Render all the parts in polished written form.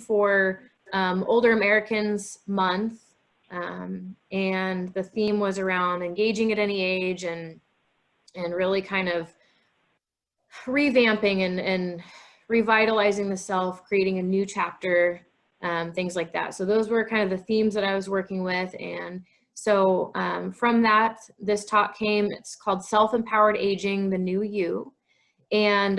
for Older Americans Month, and the theme was around engaging at any age and really kind of revamping and revitalizing the self, creating a new chapter, things like that. So those were kind of the themes that I was working with. And so from that, this talk came, it's called Self-Empowered Aging, the New You. And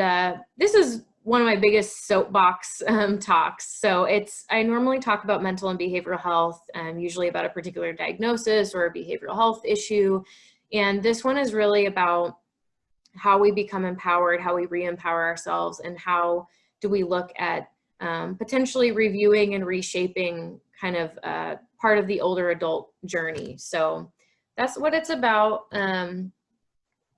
this is one of my biggest soapbox talks. So I normally talk about mental and behavioral health, usually about a particular diagnosis or a behavioral health issue. And this one is really about how we become empowered, how we re-empower ourselves, and how do we look at potentially reviewing and reshaping kind of part of the older adult journey. So that's what it's about.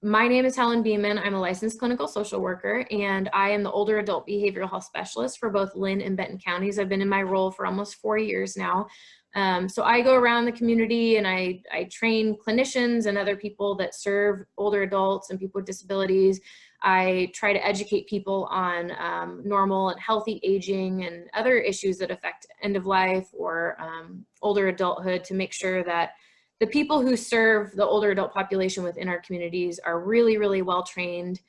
My name is Helen Beeman. I'm a licensed clinical social worker, and I am the older adult behavioral health specialist for both Lynn and Benton counties. I've been in my role for almost 4 years now. So I go around the community and I train clinicians and other people that serve older adults and people with disabilities. I try to educate people on normal and healthy aging and other issues that affect end of life or older adulthood, to make sure that the people who serve the older adult population within our communities are really, really well trained.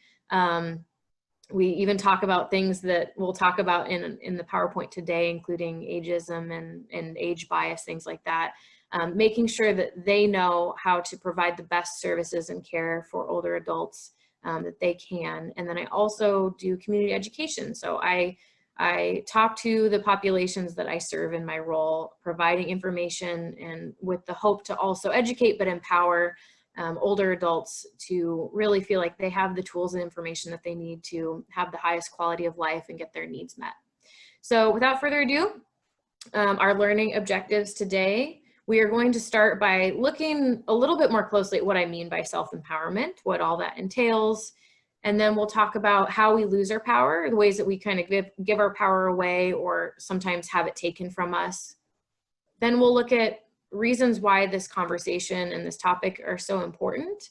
We even talk about things that we'll talk about in the PowerPoint today, including ageism and age bias, things like that. Making sure that they know how to provide the best services and care for older adults that they can. And then I also do community education. So I talk to the populations that I serve in my role, providing information and with the hope to also educate but empower older adults to really feel like they have the tools and information that they need to have the highest quality of life and get their needs met. So without further ado, our learning objectives today, we are going to start by looking a little bit more closely at what I mean by self-empowerment, what all that entails. And then we'll talk about how we lose our power, the ways that we kind of give our power away or sometimes have it taken from us. Then we'll look at reasons why this conversation and this topic are so important.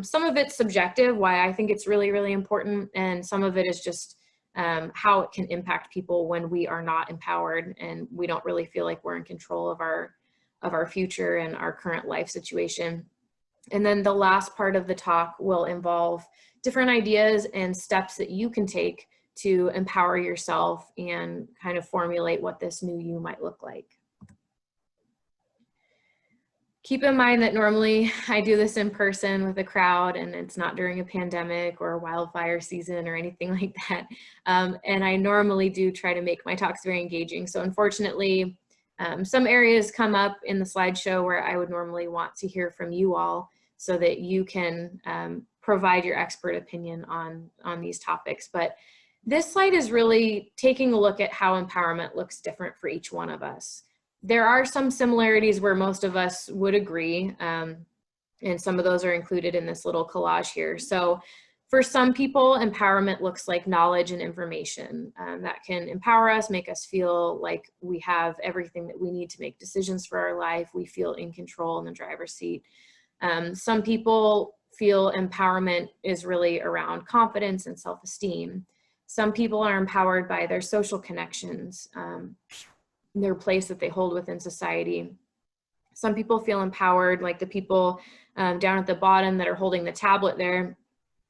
Some of it's subjective, why I think it's really, really important, and some of it is just how it can impact people when we are not empowered and we don't really feel like we're in control of our future and our current life situation. And then the last part of the talk will involve different ideas and steps that you can take to empower yourself and kind of formulate what this new you might look like. Keep in mind that normally I do this in person with a crowd, and it's not during a pandemic or a wildfire season or anything like that. And I normally do try to make my talks very engaging. So unfortunately, some areas come up in the slideshow where I would normally want to hear from you all so that you can provide your expert opinion on these topics. But this slide is really taking a look at how empowerment looks different for each one of us. There are some similarities where most of us would agree, and some of those are included in this little collage here. So for some people, empowerment looks like knowledge and information that can empower us, make us feel like we have everything that we need to make decisions for our life. We feel in control in the driver's seat. Some people feel empowerment is really around confidence and self-esteem. Some people are empowered by their social connections, their place that they hold within society. Some people feel empowered, like the people down at the bottom that are holding the tablet there.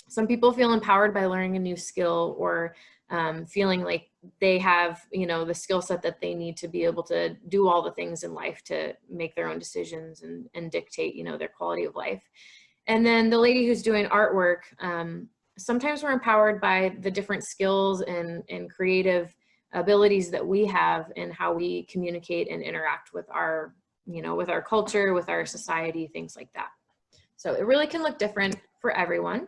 Some people feel empowered by learning a new skill or feeling like they have, the skill set that they need to be able to do all the things in life to make their own decisions and dictate, their quality of life. And then the lady who's doing artwork, sometimes we're empowered by the different skills and creative abilities that we have and how we communicate and interact with our, with our culture, with our society, things like that. So it really can look different for everyone.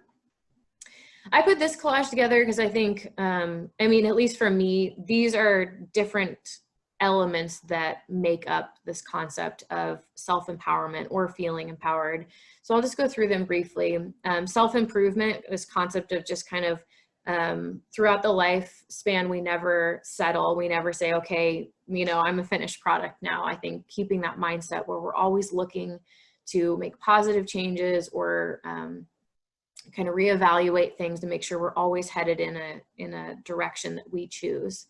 I put this collage together because I think, at least for me, these are different elements that make up this concept of self-empowerment or feeling empowered. So I'll just go through them briefly. Self-improvement, this concept of just kind of throughout the lifespan, we never settle. We never say, okay, I'm a finished product now. I think keeping that mindset where we're always looking to make positive changes or kind of reevaluate things to make sure we're always headed in a direction that we choose.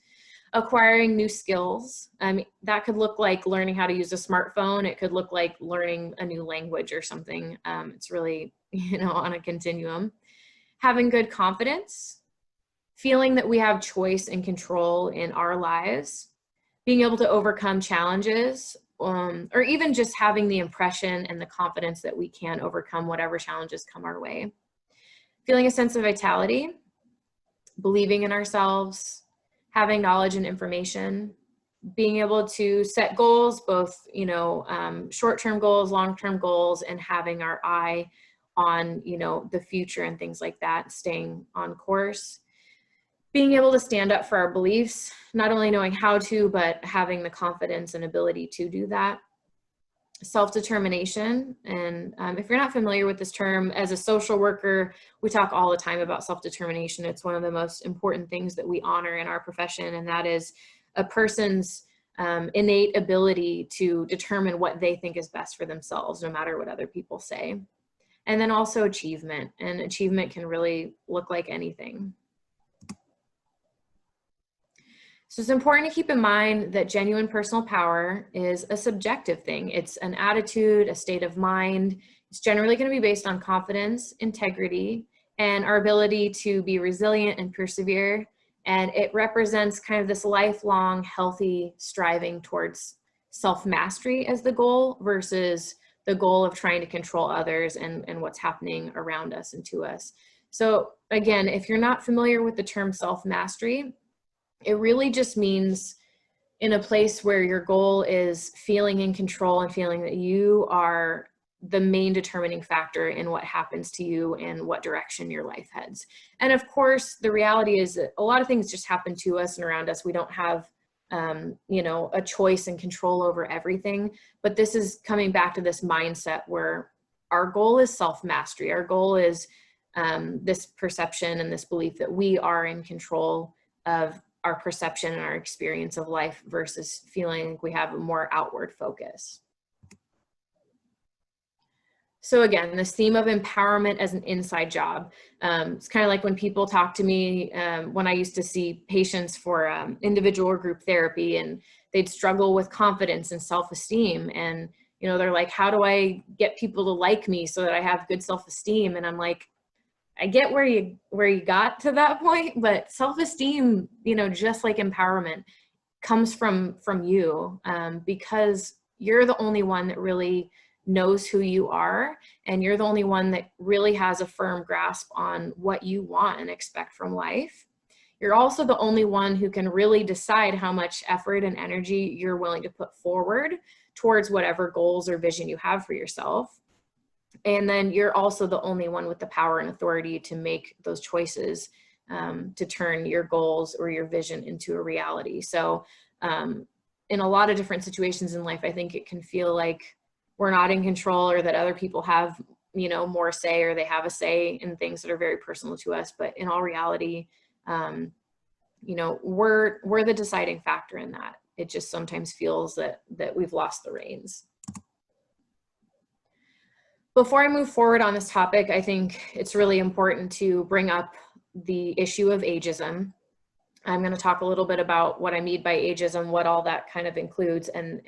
acquiring new skills. That could look like learning how to use a smartphone. It could look like learning a new language or something. It's really, on a continuum. Having good confidence, feeling that we have choice and control in our lives, being able to overcome challenges, or even just having the impression and the confidence that we can overcome whatever challenges come our way. Feeling a sense of vitality, believing in ourselves, having knowledge and information, being able to set goals, both, short-term goals, long-term goals, and having our eye on, the future and things like that, staying on course. Being able to stand up for our beliefs, not only knowing how to, but having the confidence and ability to do that. Self-determination. And if you're not familiar with this term, as a social worker, we talk all the time about self-determination. It's one of the most important things that we honor in our profession, and that is a person's innate ability to determine what they think is best for themselves, no matter what other people say. And then also achievement, and achievement can really look like anything. So it's important to keep in mind that genuine personal power is a subjective thing. It's an attitude, a state of mind. It's generally going to be based on confidence, integrity, and our ability to be resilient and persevere. And it represents kind of this lifelong, healthy striving towards self-mastery as the goal versus the goal of trying to control others and what's happening around us and to us. So again, if you're not familiar with the term self-mastery, it really just means in a place where your goal is feeling in control and feeling that you are the main determining factor in what happens to you and what direction your life heads. And of course, the reality is that a lot of things just happen to us and around us. We don't have, a choice and control over everything. But this is coming back to this mindset where our goal is self-mastery. Our goal is this perception and this belief that we are in control of our perception and our experience of life versus feeling like we have a more outward focus. So again, this theme of empowerment as an inside job. It's kind of like when people talk to me when I used to see patients for individual or group therapy, and they'd struggle with confidence and self-esteem. And, they're like, how do I get people to like me so that I have good self-esteem? And I'm like, I get where you got to that point, but self-esteem, just like empowerment, comes from you, because you're the only one that really knows who you are, and you're the only one that really has a firm grasp on what you want and expect from life. You're also the only one who can really decide how much effort and energy you're willing to put forward towards whatever goals or vision you have for yourself. And then you're also the only one with the power and authority to make those choices to turn your goals or your vision into a reality. So in a lot of different situations in life, I think it can feel like we're not in control, or that other people have, more say, or they have a say in things that are very personal to us. But in all reality, we're the deciding factor in that. It just sometimes feels that we've lost the reins. Before I move forward on this topic, I think it's really important to bring up the issue of ageism. I'm going to talk a little bit about what I mean by ageism, what all that kind of includes, and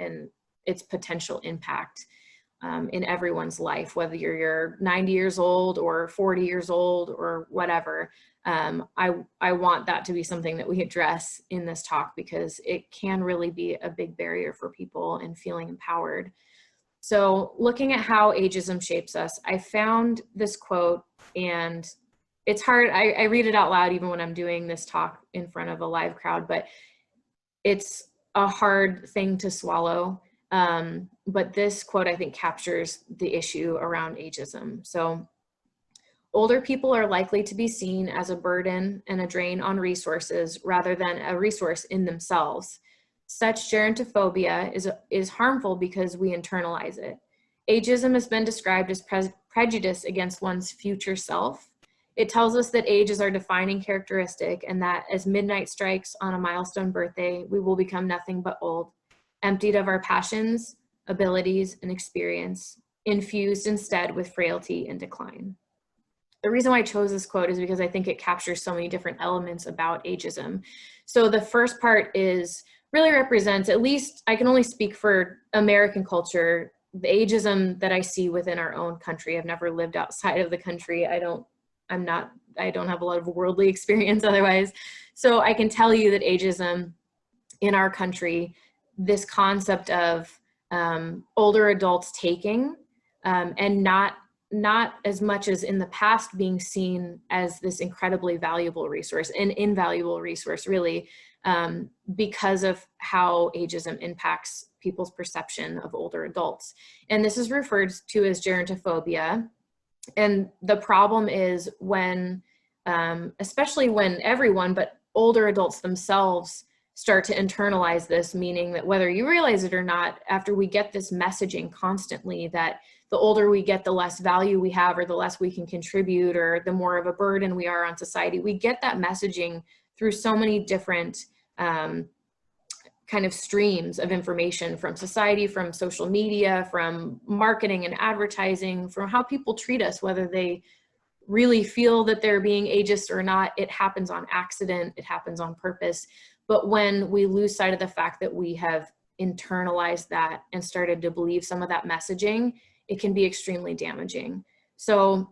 its potential impact in everyone's life, whether you're 90 years old or 40 years old or whatever. I want that to be something that we address in this talk, because it can really be a big barrier for people in feeling empowered. So looking at how ageism shapes us, I found this quote, and it's hard. I read it out loud even when I'm doing this talk in front of a live crowd, but it's a hard thing to swallow. But this quote, I think, captures the issue around ageism. So, older people are likely to be seen as a burden and a drain on resources rather than a resource in themselves. Such gerontophobia is harmful because we internalize it. Ageism has been described as prejudice against one's future self. It tells us that age is our defining characteristic, and that as midnight strikes on a milestone birthday, we will become nothing but old, emptied of our passions, abilities, and experience, infused instead with frailty and decline. the reason why I chose this quote is because I think it captures so many different elements about ageism. So the first part is really represents, at least I can only speak for American culture, the ageism that I see within our own country. I've never lived outside of the country. I don't have a lot of worldly experience otherwise. So I can tell you that ageism in our country, this concept of older adults taking and not as much as in the past being seen as this incredibly valuable resource, an invaluable resource really, because of how ageism impacts people's perception of older adults. And this is referred to as gerontophobia. And the problem is when, especially when everyone, but older adults themselves start to internalize this, meaning that whether you realize it or not, after we get this messaging constantly that the older we get, the less value we have, or the less we can contribute, or the more of a burden we are on society, we get that messaging through so many different kind of streams of information from society, from social media, from marketing and advertising, from how people treat us, whether they really feel that they're being ageist or not. It happens on accident, it happens on purpose. But when we lose sight of the fact that we have internalized that and started to believe some of that messaging, it can be extremely damaging. So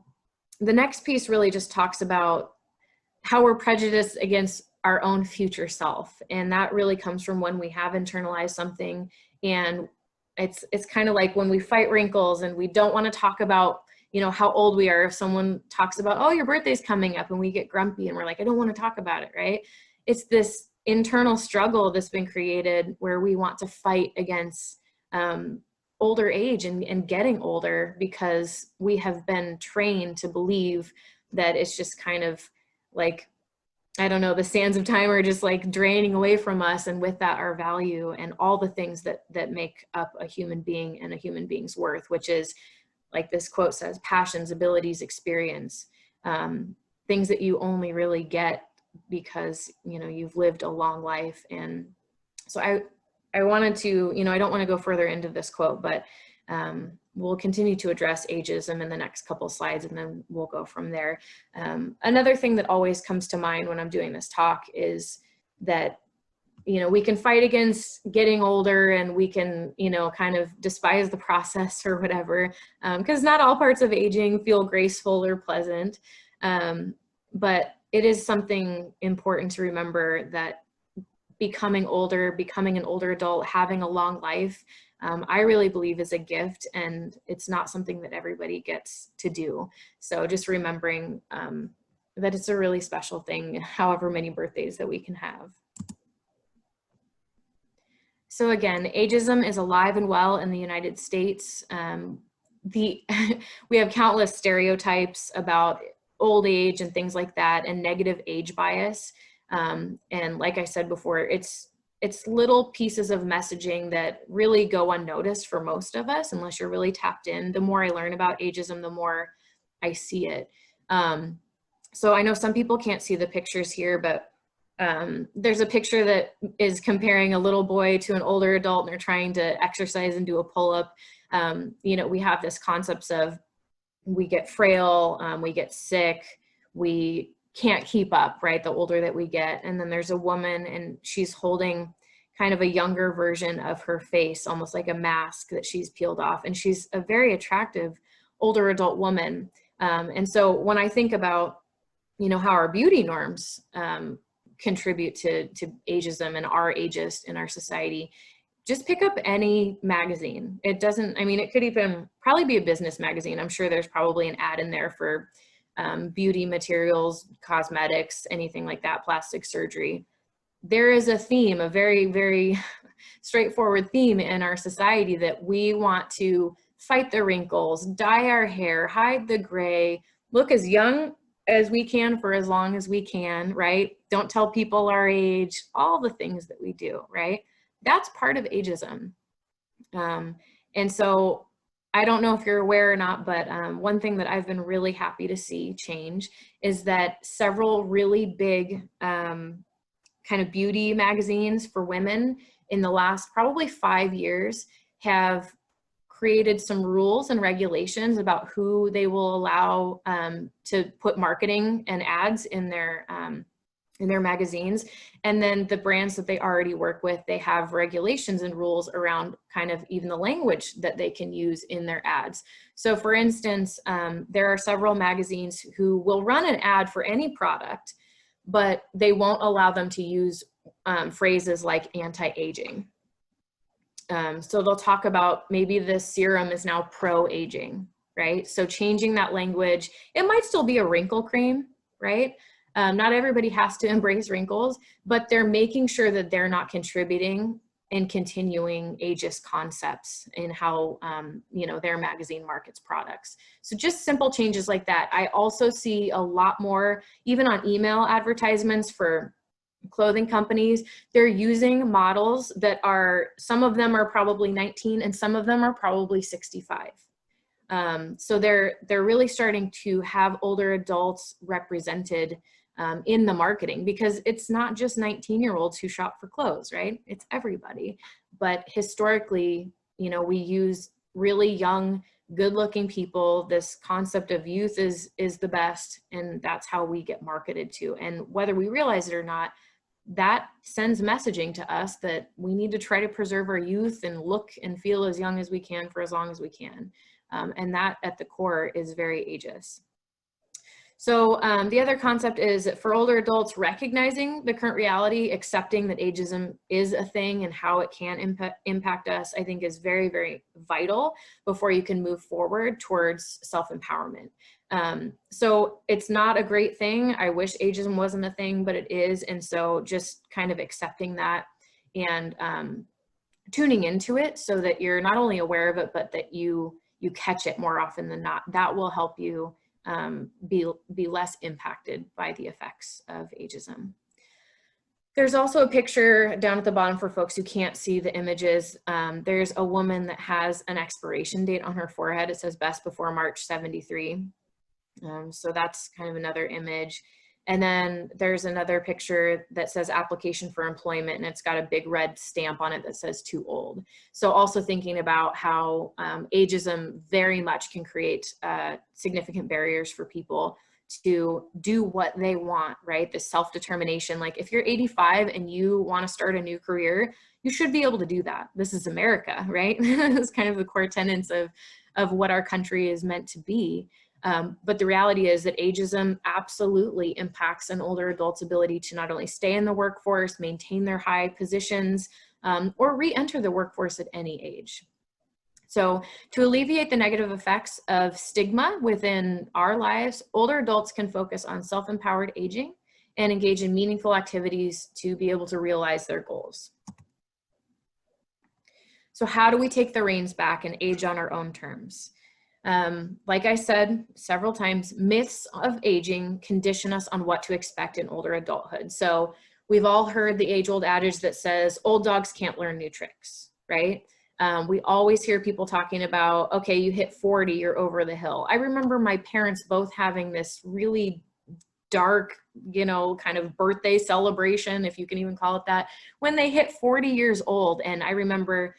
the next piece really just talks about how we're prejudiced against our own future self. And that really comes from when we have internalized something. And it's kind of like when we fight wrinkles and we don't want to talk about, you know, how old we are. If someone talks about, oh, your birthday's coming up, and we get grumpy and we're like, I don't want to talk about it, right? It's this internal struggle that's been created where we want to fight against older age and getting older, because we have been trained to believe that it's just kind of like, I don't know, the sands of time are just like draining away from us, and with that our value and all the things that make up a human being and a human being's worth, which is, like this quote says, passions, abilities, experience, things that you only really get because, you know, you've lived a long life. And so I wanted to, you know, I don't want to go further into this quote, but we'll continue to address ageism in the next couple slides, and then we'll go from there. Another thing that always comes to mind when I'm doing this talk is that, you know, we can fight against getting older, and we can, you know, kind of despise the process or whatever, because not all parts of aging feel graceful or pleasant. But it is something important to remember that becoming older, becoming an older adult, having a long life, I really believe is a gift, and it's not something that everybody gets to do. So just remembering that it's a really special thing, however many birthdays that we can have. So again, ageism is alive and well in the United States. We have countless stereotypes about old age and things like that, and negative age bias. And like I said before, it's little pieces of messaging that really go unnoticed for most of us, unless you're really tapped in. The more I learn about ageism, the more I see it. So I know some people can't see the pictures here, but there's a picture that is comparing a little boy to an older adult, and they're trying to exercise and do a pull-up. You know, we have this concept of we get frail, we get sick, we can't keep up, right, the older that we get. And then there's a woman, and she's holding kind of a younger version of her face, almost like a mask that she's peeled off. And she's a very attractive older adult woman. And so when I think about, you know, how our beauty norms contribute to ageism and are ageist in our society, just pick up any magazine. It doesn't, I mean, it could even probably be a business magazine. I'm sure there's probably an ad in there for beauty materials, cosmetics, anything like that, plastic surgery. There is a theme, a very, very straightforward theme in our society that we want to fight the wrinkles, dye our hair, hide the gray, look as young as we can for as long as we can, right? Don't tell people our age, all the things that we do, right? That's part of ageism. And so I don't know if you're aware or not, but one thing that I've been really happy to see change is that several really big kind of beauty magazines for women in the last probably 5 years have created some rules and regulations about who they will allow to put marketing and ads in their magazines. And then the brands that they already work with, they have regulations and rules around kind of even the language that they can use in their ads. So for instance, there are several magazines who will run an ad for any product, but they won't allow them to use phrases like anti-aging. So they'll talk about maybe this serum is now pro-aging, right? So changing that language, it might still be a wrinkle cream, right? Not everybody has to embrace wrinkles, but they're making sure that they're not contributing and continuing ageist concepts in how, you know, their magazine markets products. So just simple changes like that. I also see a lot more, even on email advertisements for clothing companies, they're using models that are, some of them are probably 19 and some of them are probably 65. So they're really starting to have older adults represented in the marketing, because it's not just 19-year-olds who shop for clothes, right? It's everybody. But historically, you know, we use really young, good-looking people. This concept of youth is the best, and that's how we get marketed to. And whether we realize it or not, that sends messaging to us that we need to try to preserve our youth and look and feel as young as we can for as long as we can. And that at the core is very ageist. So the other concept is for older adults, recognizing the current reality, accepting that ageism is a thing and how it can impact us, I think is very, very vital before you can move forward towards self-empowerment. So it's not a great thing. I wish ageism wasn't a thing, but it is. And so just kind of accepting that and tuning into it so that you're not only aware of it, but that you catch it more often than not. That will help you be less impacted by the effects of ageism. There's also a picture down at the bottom for folks who can't see the images. There's a woman that has an expiration date on her forehead. It says best before March 73. So that's kind of another image. And then there's another picture that says application for employment, and it's got a big red stamp on it that says too old. So also thinking about how ageism very much can create significant barriers for people to do what they want, right? The self-determination, like if you're 85 and you want to start a new career, you should be able to do that. This is America, right? It's kind of the core tenets of what our country is meant to be. But the reality is that ageism absolutely impacts an older adult's ability to not only stay in the workforce, maintain their high positions, or re-enter the workforce at any age. So to alleviate the negative effects of stigma within our lives, older adults can focus on self-empowered aging and engage in meaningful activities to be able to realize their goals. So how do we take the reins back and age on our own terms? Like I said several times, myths of aging condition us on what to expect in older adulthood. So we've all heard the age-old adage that says old dogs can't learn new tricks, right? We always hear people talking about, okay, you hit 40, you're over the hill. I remember my parents both having this really dark, you know, kind of birthday celebration, if you can even call it that, when they hit 40 years old. And I remember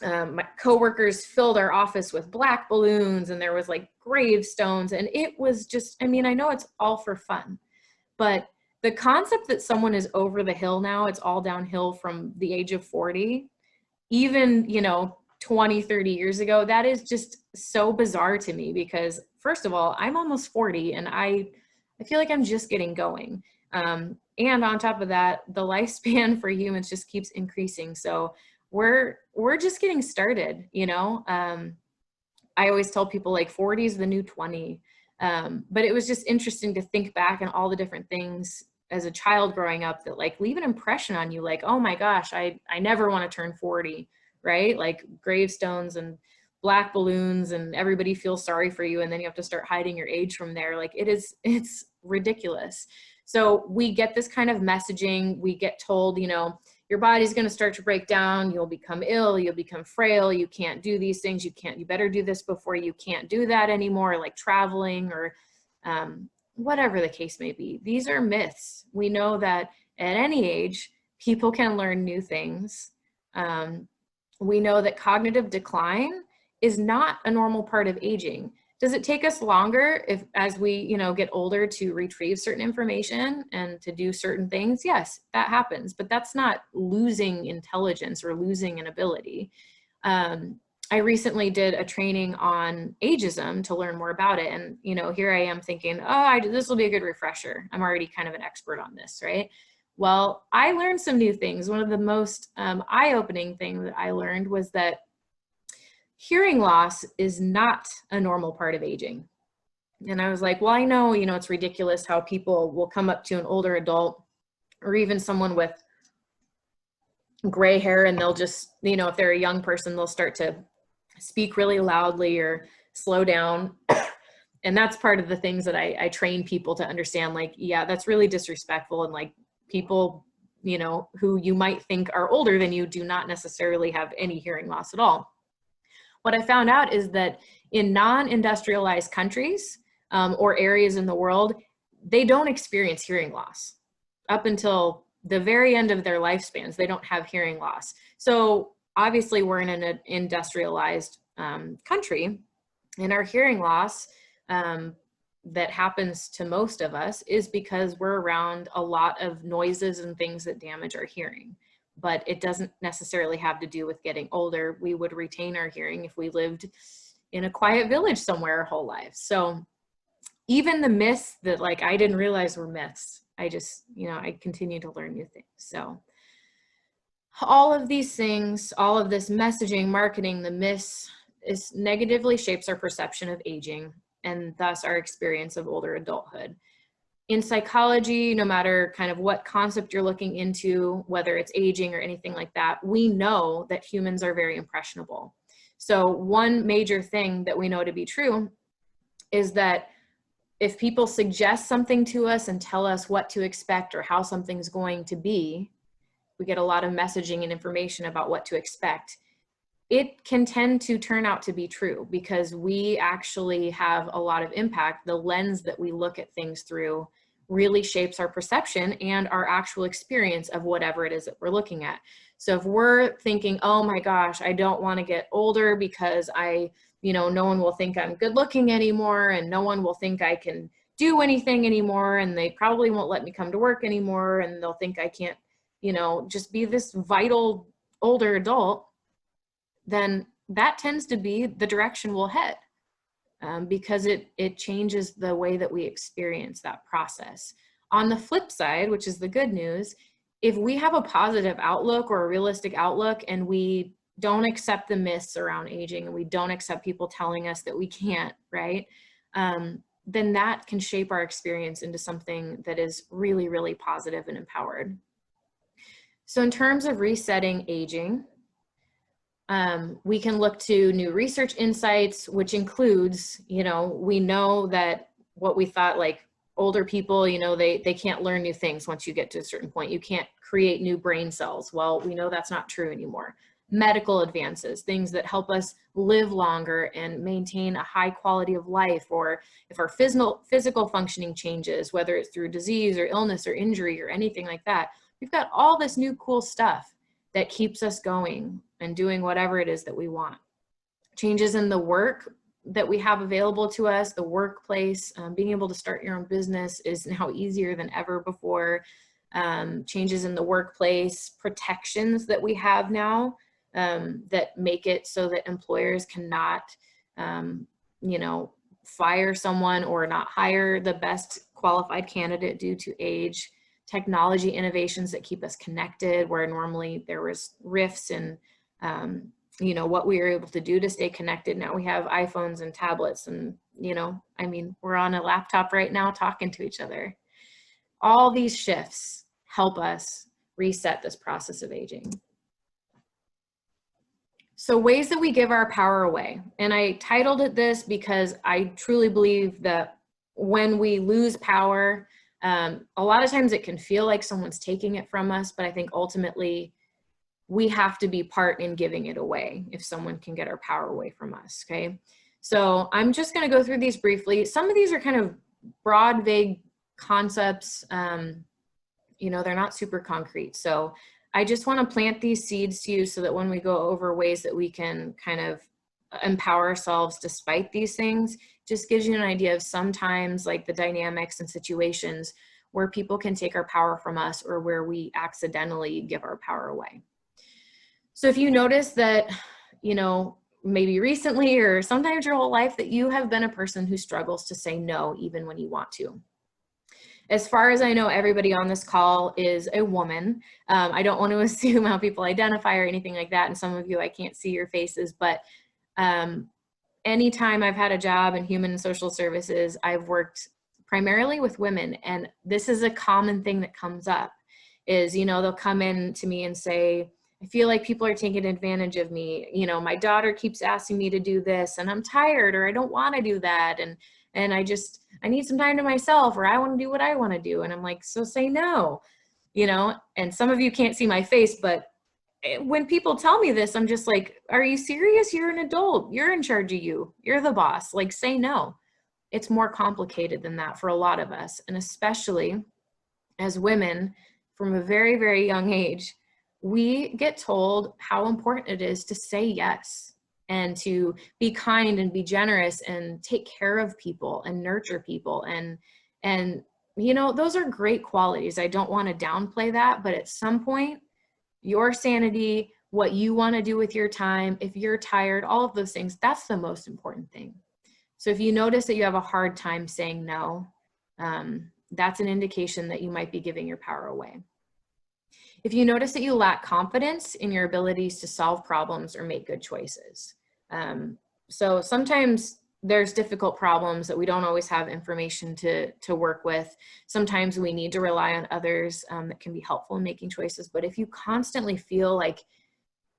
my coworkers filled our office with black balloons, and there was like gravestones, and it was just, I mean, I know it's all for fun, but the concept that someone is over the hill now, it's all downhill from the age of 40, even, you know, 20, 30 years ago, that is just so bizarre to me, because first of all, I'm almost 40 and I feel like I'm just getting going. And on top of that, the lifespan for humans just keeps increasing. So we're just getting started, you know. I always tell people like 40 is the new 20. But it was just interesting to think back on all the different things as a child growing up that like leave an impression on you, like, oh my gosh, I never want to turn 40, right? Like gravestones and black balloons and everybody feels sorry for you, and then you have to start hiding your age from there. Like it's ridiculous. So we get this kind of messaging, we get told, you know, your body's going to start to break down, you'll become ill, you'll become frail, you can't do these things, you better do this before you can't do that anymore, like traveling or whatever the case may be. These are myths. We know that at any age, people can learn new things. We know that cognitive decline is not a normal part of aging. Does it take us longer as we, get older to retrieve certain information and to do certain things? Yes, that happens, but that's not losing intelligence or losing an ability. I recently did a training on ageism to learn more about it. And, here I am thinking, oh, this will be a good refresher. I'm already kind of an expert on this, right? Well, I learned some new things. One of the most eye-opening things that I learned was that hearing loss is not a normal part of aging. And I was like, well, I know, it's ridiculous how people will come up to an older adult or even someone with gray hair and they'll just, if they're a young person, they'll start to speak really loudly or slow down. And that's part of the things that I train people to understand, like, yeah, that's really disrespectful. And like people, who you might think are older than you do not necessarily have any hearing loss at all. What I found out is that in non-industrialized countries or areas in the world, they don't experience hearing loss. Up until the very end of their lifespans, they don't have hearing loss. So obviously we're in an industrialized country, and our hearing loss that happens to most of us is because we're around a lot of noises and things that damage our hearing. But it doesn't necessarily have to do with getting older. We would retain our hearing if we lived in a quiet village somewhere our whole lives. So even the myths that like I didn't realize were myths, I just, I continue to learn new things. So all of these things, all of this messaging, marketing, the myths, is negatively shapes our perception of aging and thus our experience of older adulthood. In psychology, no matter kind of what concept you're looking into, whether it's aging or anything like that, we know that humans are very impressionable. So one major thing that we know to be true is that if people suggest something to us and tell us what to expect or how something's going to be, we get a lot of messaging and information about what to expect. It can tend to turn out to be true because we actually have a lot of impact. The lens that we look at things through really shapes our perception and our actual experience of whatever it is that we're looking at. So if we're thinking, oh my gosh, I don't want to get older because no one will think I'm good looking anymore and no one will think I can do anything anymore and they probably won't let me come to work anymore and they'll think I can't, just be this vital older adult, then that tends to be the direction we'll head. Because it changes the way that we experience that process. On the flip side, which is the good news, if we have a positive outlook or a realistic outlook and we don't accept the myths around aging and we don't accept people telling us that we can't, right? Then that can shape our experience into something that is really, really positive and empowered. So in terms of resetting aging, we can look to new research insights, which includes, we know that what we thought like older people, they can't learn new things once you get to a certain point. You can't create new brain cells. Well, we know that's not true anymore. Medical advances, things that help us live longer and maintain a high quality of life, or if our physical functioning changes, whether it's through disease or illness or injury or anything like that, we've got all this new cool stuff that keeps us going and doing whatever it is that we want. Changes in the work that we have available to us, the workplace, being able to start your own business is now easier than ever before. Changes in the workplace, protections that we have now that make it so that employers cannot, fire someone or not hire the best qualified candidate due to age. Technology innovations that keep us connected, where normally there was rifts in, what we were able to do to stay connected. Now we have iPhones and tablets and, we're on a laptop right now talking to each other. All these shifts help us reset this process of aging. So ways that we give our power away. And I titled it this because I truly believe that when we lose power, a lot of times it can feel like someone's taking it from us, but I think ultimately we have to be part in giving it away if someone can get our power away from us, okay? So I'm just gonna go through these briefly. Some of these are kind of broad, vague concepts. They're not super concrete. So I just wanna plant these seeds to you so that when we go over ways that we can kind of empower ourselves despite these things just gives you an idea of sometimes like the dynamics and situations where people can take our power from us or where we accidentally give our power away. So if you notice that, you know, maybe recently or sometimes your whole life that you have been a person who struggles to say no even when you want to. As far as I know, everybody on this call is a woman. I don't want to assume how people identify or anything like that. And some of you, I can't see your faces, but anytime I've had a job in human and social services, I've worked primarily with women. And this is a common thing that comes up is, you know, they'll come in to me and say, I feel like people are taking advantage of me. You know, my daughter keeps asking me to do this and I'm tired or I don't want to do that. And I need some time to myself or I want to do what I want to do. And I'm like, so say no, you know, and some of you can't see my face, but when people tell me this, I'm just like, are you serious? You're an adult. You're in charge of you. You're the boss. Like, say no. It's more complicated than that for a lot of us. And especially as women from a very, very young age, we get told how important it is to say yes and to be kind and be generous and take care of people and nurture people. And you know, those are great qualities. I don't want to downplay that, but at some point, your sanity, what you want to do with your time, if you're tired, all of those things, that's the most important thing. So if you notice that you have a hard time saying no, that's an indication that you might be giving your power away. If you notice that you lack confidence in your abilities to solve problems or make good choices. So sometimes there's difficult problems that we don't always have information to work with. Sometimes we need to rely on others that can be helpful in making choices. But if you constantly feel like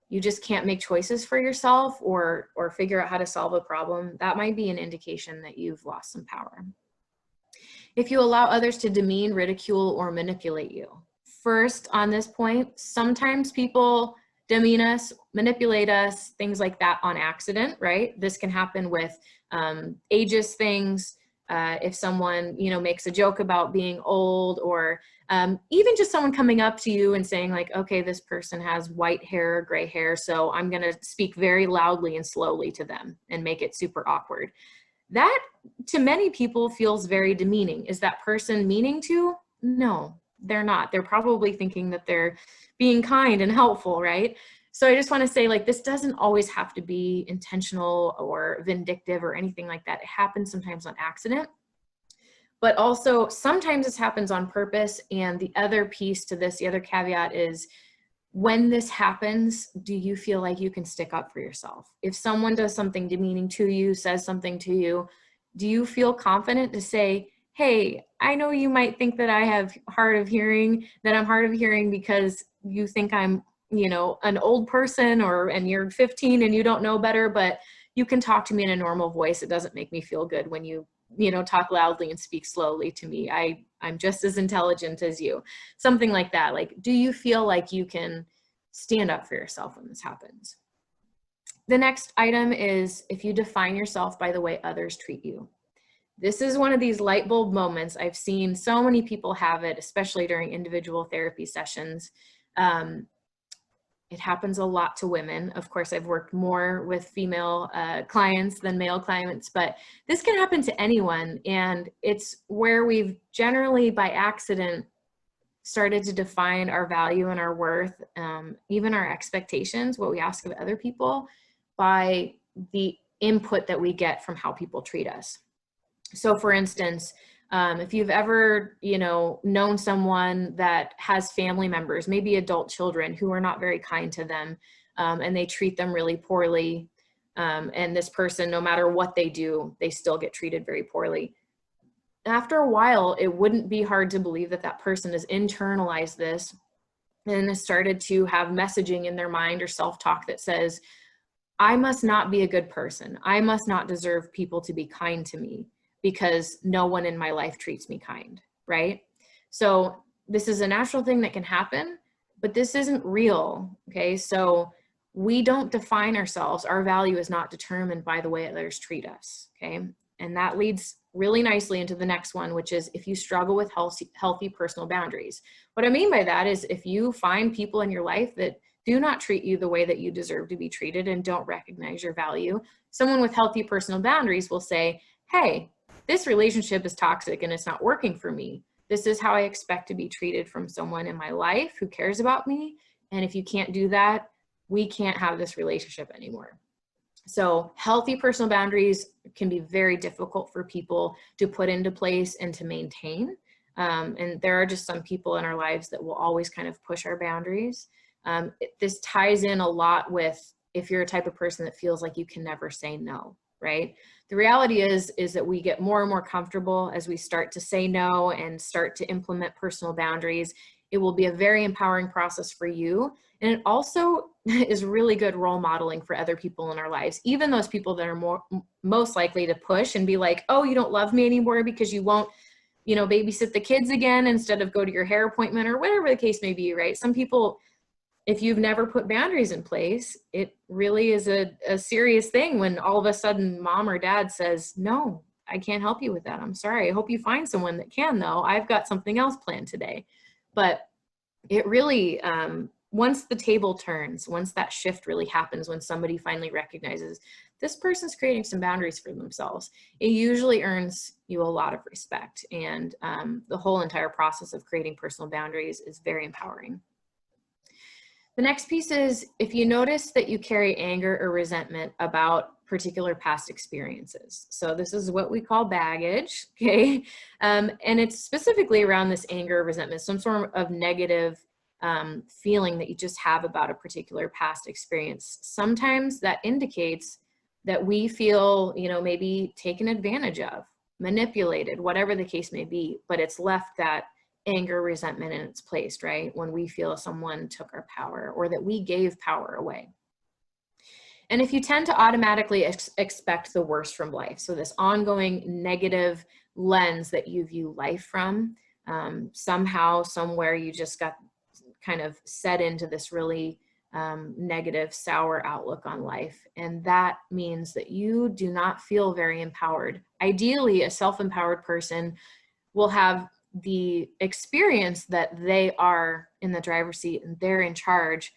you just can't make choices for yourself or figure out how to solve a problem, that might be an indication that you've lost some power. If you allow others to demean, ridicule, or manipulate you. First, on this point, sometimes people demean us, manipulate us, things like that on accident, right? This can happen with ageist things. If someone, you know, makes a joke about being old, or even just someone coming up to you and saying like, okay, this person has white hair or gray hair, so I'm going to speak very loudly and slowly to them and make it super awkward. That to many people feels very demeaning. Is that person meaning to? No, they're not. They're probably thinking that they're being kind and helpful, right? So I just want to say, like, this doesn't always have to be intentional or vindictive or anything like that. It happens sometimes on accident, but also sometimes this happens on purpose. And the other piece to this, the other caveat is, when this happens, do you feel like you can stick up for yourself? If someone does something demeaning to you, says something to you, do you feel confident to say, hey, I know you might think that I have hard of hearing, that I'm hard of hearing because you think I'm, you know, an old person, and you're 15 and you don't know better, but you can talk to me in a normal voice. It doesn't make me feel good when you know, talk loudly and speak slowly to me. I'm just as intelligent as you. Something like that. Like, do you feel like you can stand up for yourself when this happens? The next item is if you define yourself by the way others treat you. This is one of these light bulb moments. I've seen so many people have it, especially during individual therapy sessions. It happens a lot to women. Of course, I've worked more with female clients than male clients, but this can happen to anyone. And it's where we've generally by accident started to define our value and our worth, even our expectations, what we ask of other people, by the input that we get from how people treat us. So for instance, if you've ever, you know, known someone that has family members, maybe adult children, who are not very kind to them, and they treat them really poorly, and this person, no matter what they do, they still get treated very poorly. After a while, it wouldn't be hard to believe that that person has internalized this and has started to have messaging in their mind or self-talk that says, I must not be a good person. I must not deserve people to be kind to me, because no one in my life treats me kind, right? So this is a natural thing that can happen, but this isn't real, okay? So we don't define ourselves. Our value is not determined by the way others treat us, okay? And that leads really nicely into the next one, which is if you struggle with healthy personal boundaries. What I mean by that is if you find people in your life that do not treat you the way that you deserve to be treated and don't recognize your value. Someone with healthy personal boundaries will say, hey, this relationship is toxic and it's not working for me. This is how I expect to be treated from someone in my life who cares about me. And if you can't do that, we can't have this relationship anymore. So healthy personal boundaries can be very difficult for people to put into place and to maintain. And there are just some people in our lives that will always kind of push our boundaries. This ties in a lot with if you're a type of person that feels like you can never say no, right? The reality is that we get more and more comfortable as we start to say no and start to implement personal boundaries. It will be a very empowering process for you. And it also is really good role modeling for other people in our lives, even those people that are most likely to push and be like, oh, you don't love me anymore because you won't, babysit the kids again instead of go to your hair appointment or whatever the case may be, right? Some people, if you've never put boundaries in place, it really is a serious thing when all of a sudden mom or dad says, no, I can't help you with that. I'm sorry. I hope you find someone that can, though. I've got something else planned today. But it really, once the table turns, once that shift really happens, when somebody finally recognizes this person's creating some boundaries for themselves, it usually earns you a lot of respect. And the whole entire process of creating personal boundaries is very empowering. The next piece is if you notice that you carry anger or resentment about particular past experiences. So this is what we call baggage, okay? And it's specifically around this anger or resentment, some sort of negative feeling that you just have about a particular past experience. Sometimes that indicates that we feel, maybe taken advantage of, manipulated, whatever the case may be, but it's left that anger, resentment in its place, right? When we feel someone took our power or that we gave power away. And if you tend to automatically expect the worst from life, so this ongoing negative lens that you view life from, somehow, somewhere you just got kind of set into this really negative, sour outlook on life. And that means that you do not feel very empowered. Ideally, a self-empowered person will have the experience that they are in the driver's seat and they're in charge.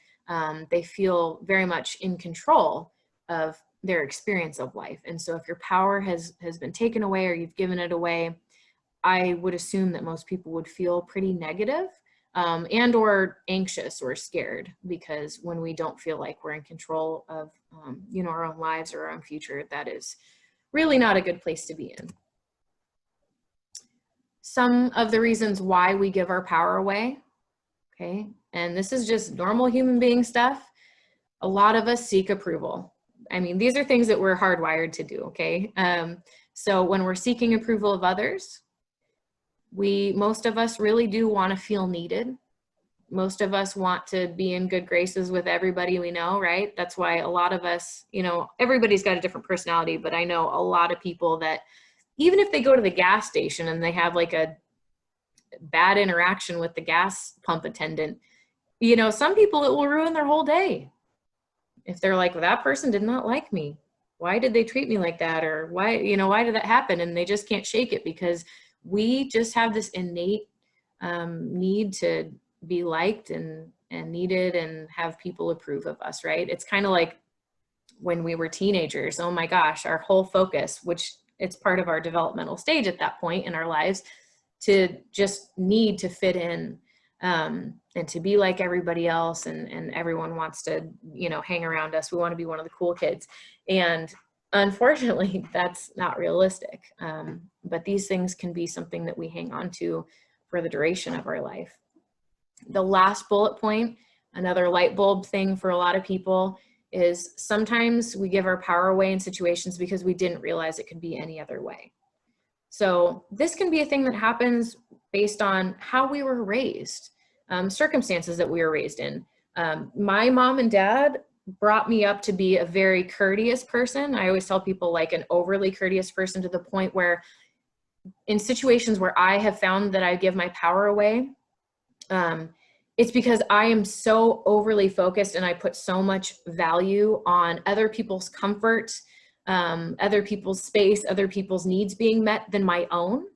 They feel very much in control of their experience of life. And so if your power has been taken away or you've given it away, I would assume that most people would feel pretty negative and or anxious or scared, because when we don't feel like we're in control of our own lives or our own future, that is really not a good place to be in. Some of the reasons why we give our power away, okay, and this is just normal human being stuff. A lot of us seek approval. I mean, these are things that we're hardwired to do, okay? So when we're seeking approval of others, most of us really do want to feel needed. Most of us want to be in good graces with everybody we know, right? That's why a lot of us, everybody's got a different personality, but I know a lot of people that even if they go to the gas station and they have like a bad interaction with the gas pump attendant, some people, it will ruin their whole day. If they're like, well, that person did not like me. Why did they treat me like that? Or why did that happen? And they just can't shake it because we just have this innate need to be liked and needed and have people approve of us, right? It's kind of like when we were teenagers. Oh my gosh, our whole focus, which it's part of our developmental stage at that point in our lives, to just need to fit in and to be like everybody else, and everyone wants to hang around us. We want to be one of the cool kids, and unfortunately that's not realistic, but these things can be something that we hang on to for the duration of our life. The last bullet point, another light bulb thing for a lot of people, is sometimes we give our power away in situations because we didn't realize it could be any other way. So this can be a thing that happens based on how we were raised, circumstances that we were raised in. My mom and dad brought me up to be a very courteous person. I always tell people, like, an overly courteous person, to the point where in situations where I have found that I give my power away, it's because I am so overly focused and I put so much value on other people's comfort, other people's space, other people's needs being met than my own.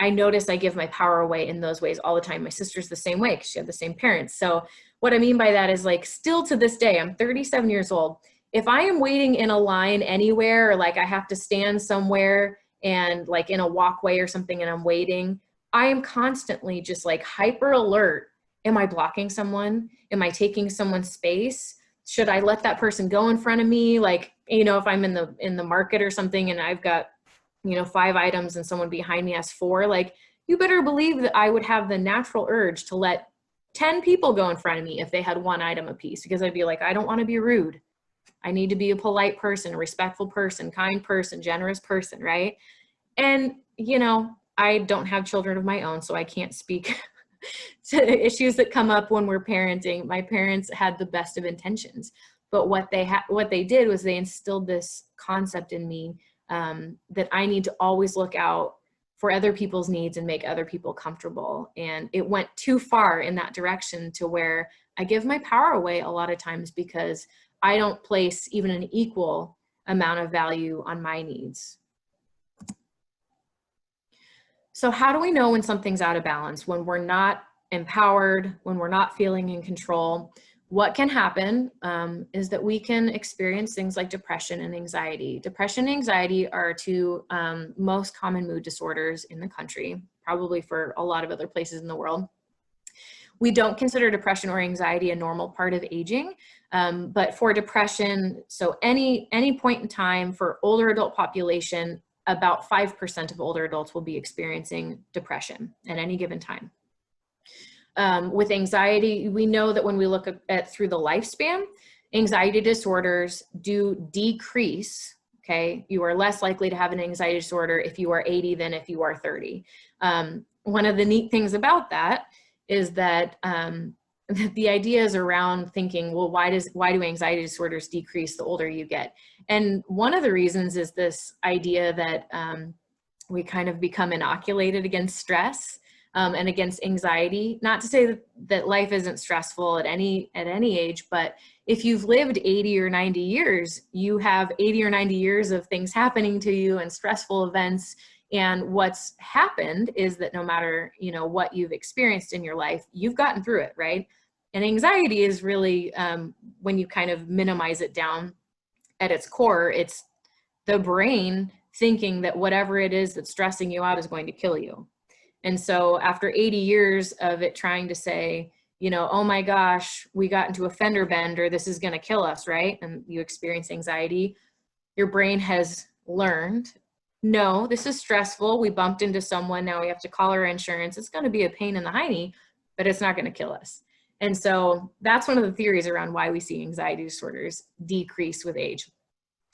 I notice I give my power away in those ways all the time. My sister's the same way because she had the same parents. So what I mean by that is like still to this day, I'm 37 years old. If I am waiting in a line anywhere, or like I have to stand somewhere and like in a walkway or something and I'm waiting, I am constantly just like hyper alert. Am I blocking someone? Am I taking someone's space? Should I let that person go in front of me? Like, you know, if I'm in the market or something and I've got, you know, 5 items and someone behind me has 4, like, you better believe that I would have the natural urge to let 10 people go in front of me if they had 1 item apiece, because I'd be like, I don't want to be rude. I need to be a polite person, a respectful person, kind person, generous person, right? And, you know, I don't have children of my own, so I can't speak to issues that come up when we're parenting. My parents had the best of intentions, but what they did was they instilled this concept in me, that I need to always look out for other people's needs and make other people comfortable. And it went too far in that direction to where I give my power away a lot of times because I don't place even an equal amount of value on my needs. So how do we know when something's out of balance, when we're not empowered, when we're not feeling in control? What can happen is that we can experience things like depression and anxiety. Depression and anxiety are 2 most common mood disorders in the country, probably for a lot of other places in the world. We don't consider depression or anxiety a normal part of aging, but for depression, so any point in time for older adult population, about 5% of older adults will be experiencing depression at any given time. With anxiety, we know that when we look at through the lifespan, anxiety disorders do decrease. Okay, you are less likely to have an anxiety disorder if you are 80 than if you are 30. One of the neat things about that is that the idea is around thinking, well, why do anxiety disorders decrease the older you get? And one of the reasons is this idea that we kind of become inoculated against stress and against anxiety. Not to say that life isn't stressful at any age, but if you've lived 80 or 90 years, you have 80 or 90 years of things happening to you and stressful events. And what's happened is that no matter, you know, what you've experienced in your life, you've gotten through it, right? And anxiety is really, when you kind of minimize it down at its core, it's the brain thinking that whatever it is that's stressing you out is going to kill you. And so after 80 years of it trying to say, you know, oh my gosh, we got into a fender bender, this is going to kill us, right? And you experience anxiety, your brain has learned, no, this is stressful. We bumped into someone. Now we have to call our insurance. It's going to be a pain in the hiney, but it's not going to kill us. And so that's one of the theories around why we see anxiety disorders decrease with age.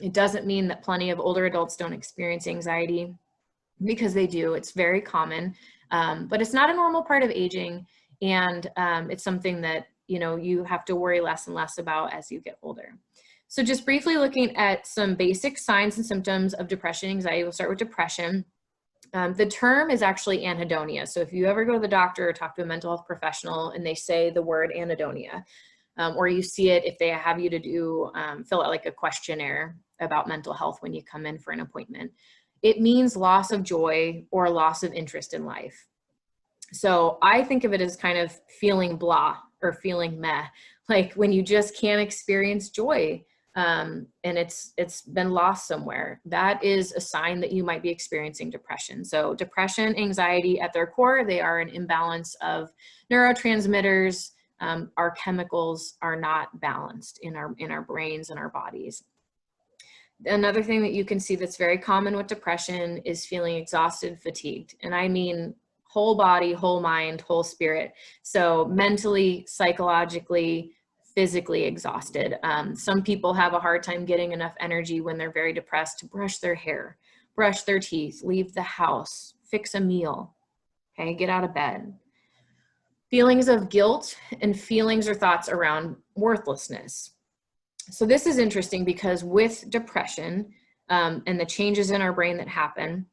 It doesn't mean that plenty of older adults don't experience anxiety, because they do. It's very common, but it's not a normal part of aging. And it's something that, you know, you have to worry less and less about as you get older. So just briefly looking at some basic signs and symptoms of depression and anxiety, we'll start with depression. The term is actually anhedonia. So if you ever go to the doctor or talk to a mental health professional and they say the word anhedonia, or you see it if they have you to do, fill out like a questionnaire about mental health when you come in for an appointment, it means loss of joy or loss of interest in life. So I think of it as kind of feeling blah or feeling meh, like when you just can't experience joy. And it's been lost somewhere. That is a sign that you might be experiencing depression. So depression, anxiety at their core, they are an imbalance of neurotransmitters. Our chemicals are not balanced in our brains and our bodies. Another thing that you can see that's very common with depression is feeling exhausted, fatigued. And I mean whole body, whole mind, whole spirit. So mentally, psychologically, physically exhausted. Some people have a hard time getting enough energy when they're very depressed to brush their hair, brush their teeth, leave the house, fix a meal, okay, get out of bed. Feelings of guilt and feelings or thoughts around worthlessness. So this is interesting because with depression and the changes in our brain that happen,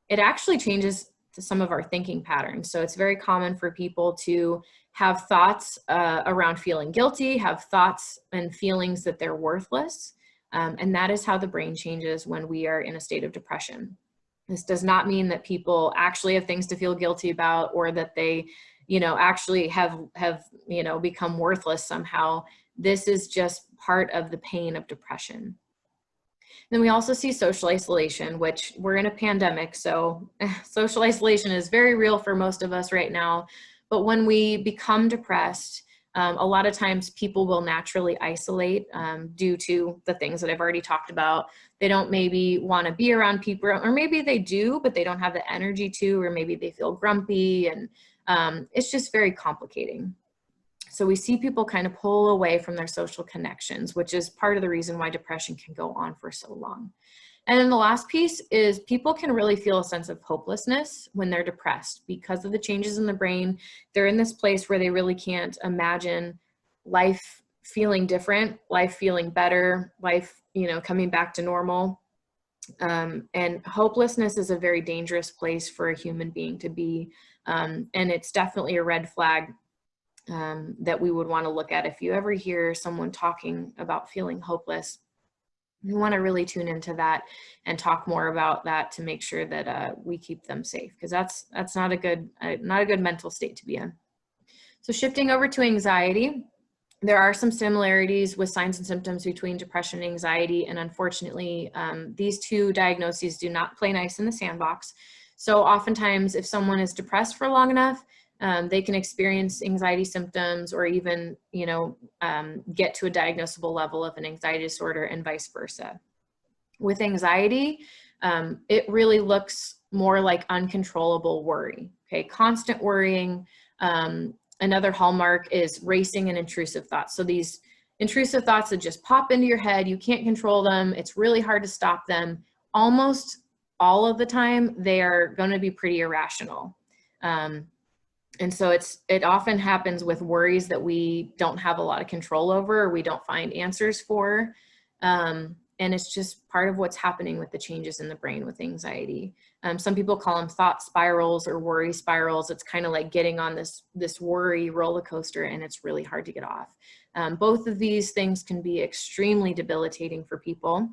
it actually changes some of our thinking patterns. So it's very common for people to have thoughts around feeling guilty, have thoughts and feelings that they're worthless. And that is how the brain changes when we are in a state of depression. This does not mean that people actually have things to feel guilty about or that they, actually have, become worthless somehow. This is just part of the pain of depression. Then we also see social isolation, which we're in a pandemic, so social isolation is very real for most of us right now. But when we become depressed, a lot of times people will naturally isolate due to the things that I've already talked about. They don't maybe want to be around people, or maybe they do, but they don't have the energy to, or maybe they feel grumpy, and it's just very complicating. So we see people kind of pull away from their social connections, which is part of the reason why depression can go on for so long. And then the last piece is people can really feel a sense of hopelessness when they're depressed because of the changes in the brain. They're in this place where they really can't imagine life feeling different, life feeling better, life, coming back to normal. And hopelessness is a very dangerous place for a human being to be. And it's definitely a red flag that we would want to look at. If you ever hear someone talking about feeling hopeless, we want to really tune into that and talk more about that to make sure that we keep them safe, because that's not a good mental state to be in. So shifting over to anxiety, there are some similarities with signs and symptoms between depression and anxiety, and unfortunately, these two diagnoses do not play nice in the sandbox. So oftentimes, if someone is depressed for long enough, they can experience anxiety symptoms, or even, get to a diagnosable level of an anxiety disorder, and vice versa. With anxiety, it really looks more like uncontrollable worry, okay? Constant worrying. Another hallmark is racing and intrusive thoughts. So these intrusive thoughts that just pop into your head, you can't control them. It's really hard to stop them. Almost all of the time, they are going to be pretty irrational. And so it often happens with worries that we don't have a lot of control over, or we don't find answers for. And it's just part of what's happening with the changes in the brain with anxiety. Some people call them thought spirals or worry spirals. It's kind of like getting on this worry roller coaster, and it's really hard to get off. Both of these things can be extremely debilitating for people.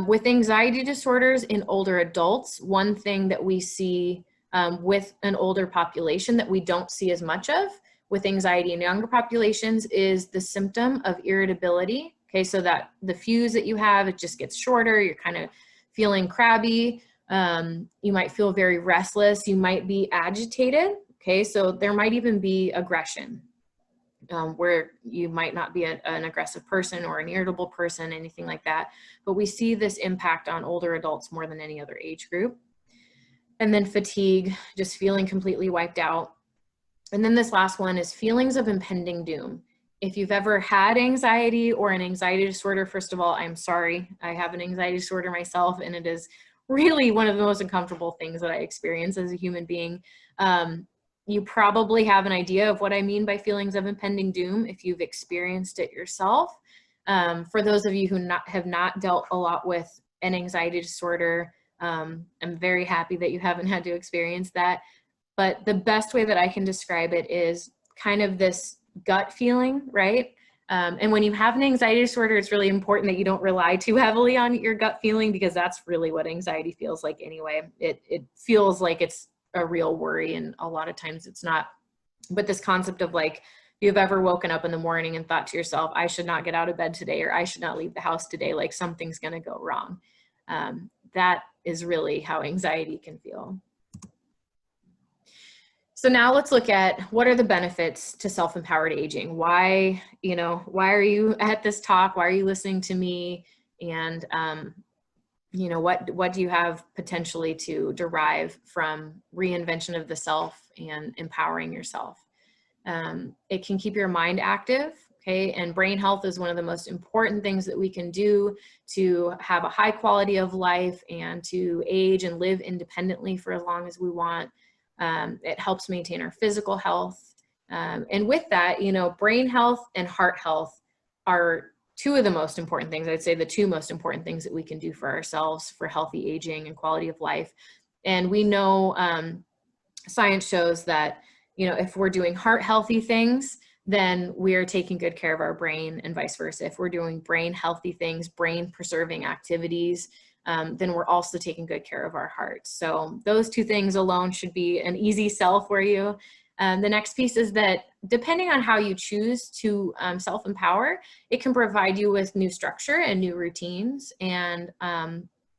With anxiety disorders in older adults, one thing that we see with an older population that we don't see as much of with anxiety in younger populations is the symptom of irritability. Okay, so that the fuse that you have, it just gets shorter. You're kind of feeling crabby. You might feel very restless. You might be agitated. Okay, so there might even be aggression, where you might not be an aggressive person or an irritable person, anything like that. But we see this impact on older adults more than any other age group. And then fatigue, just feeling completely wiped out. And then this last one is feelings of impending doom. If you've ever had anxiety or an anxiety disorder, first of all, I'm sorry. I have an anxiety disorder myself, and it is really one of the most uncomfortable things that I experience as a human being. You probably have an idea of what I mean by feelings of impending doom if you've experienced it yourself. For those of you who have not dealt a lot with an anxiety disorder, I'm very happy that you haven't had to experience that. But the best way that I can describe it is kind of this gut feeling, right? And when you have an anxiety disorder, it's really important that you don't rely too heavily on your gut feeling, because that's really what anxiety feels like anyway. It feels like it's a real worry, and a lot of times it's not. But this concept of like, if you've ever woken up in the morning and thought to yourself, I should not get out of bed today, or I should not leave the house today, like something's going to go wrong. That is really how anxiety can feel. So now let's look at what are the benefits to self-empowered aging. Why are you at this talk? Why are you listening to me? And what do you have potentially to derive from reinvention of the self and empowering yourself? It can keep your mind active. Okay, and brain health is one of the most important things that we can do to have a high quality of life and to age and live independently for as long as we want. It helps maintain our physical health. And with that, brain health and heart health are two of the most important things. I'd say the two most important things that we can do for ourselves for healthy aging and quality of life. And we know science shows that, if we're doing heart healthy things, then we're taking good care of our brain, and vice versa. If we're doing brain healthy things, brain preserving activities, then we're also taking good care of our hearts. So those two things alone should be an easy sell for you. The next piece is that depending on how you choose to self-empower, it can provide you with new structure and new routines. And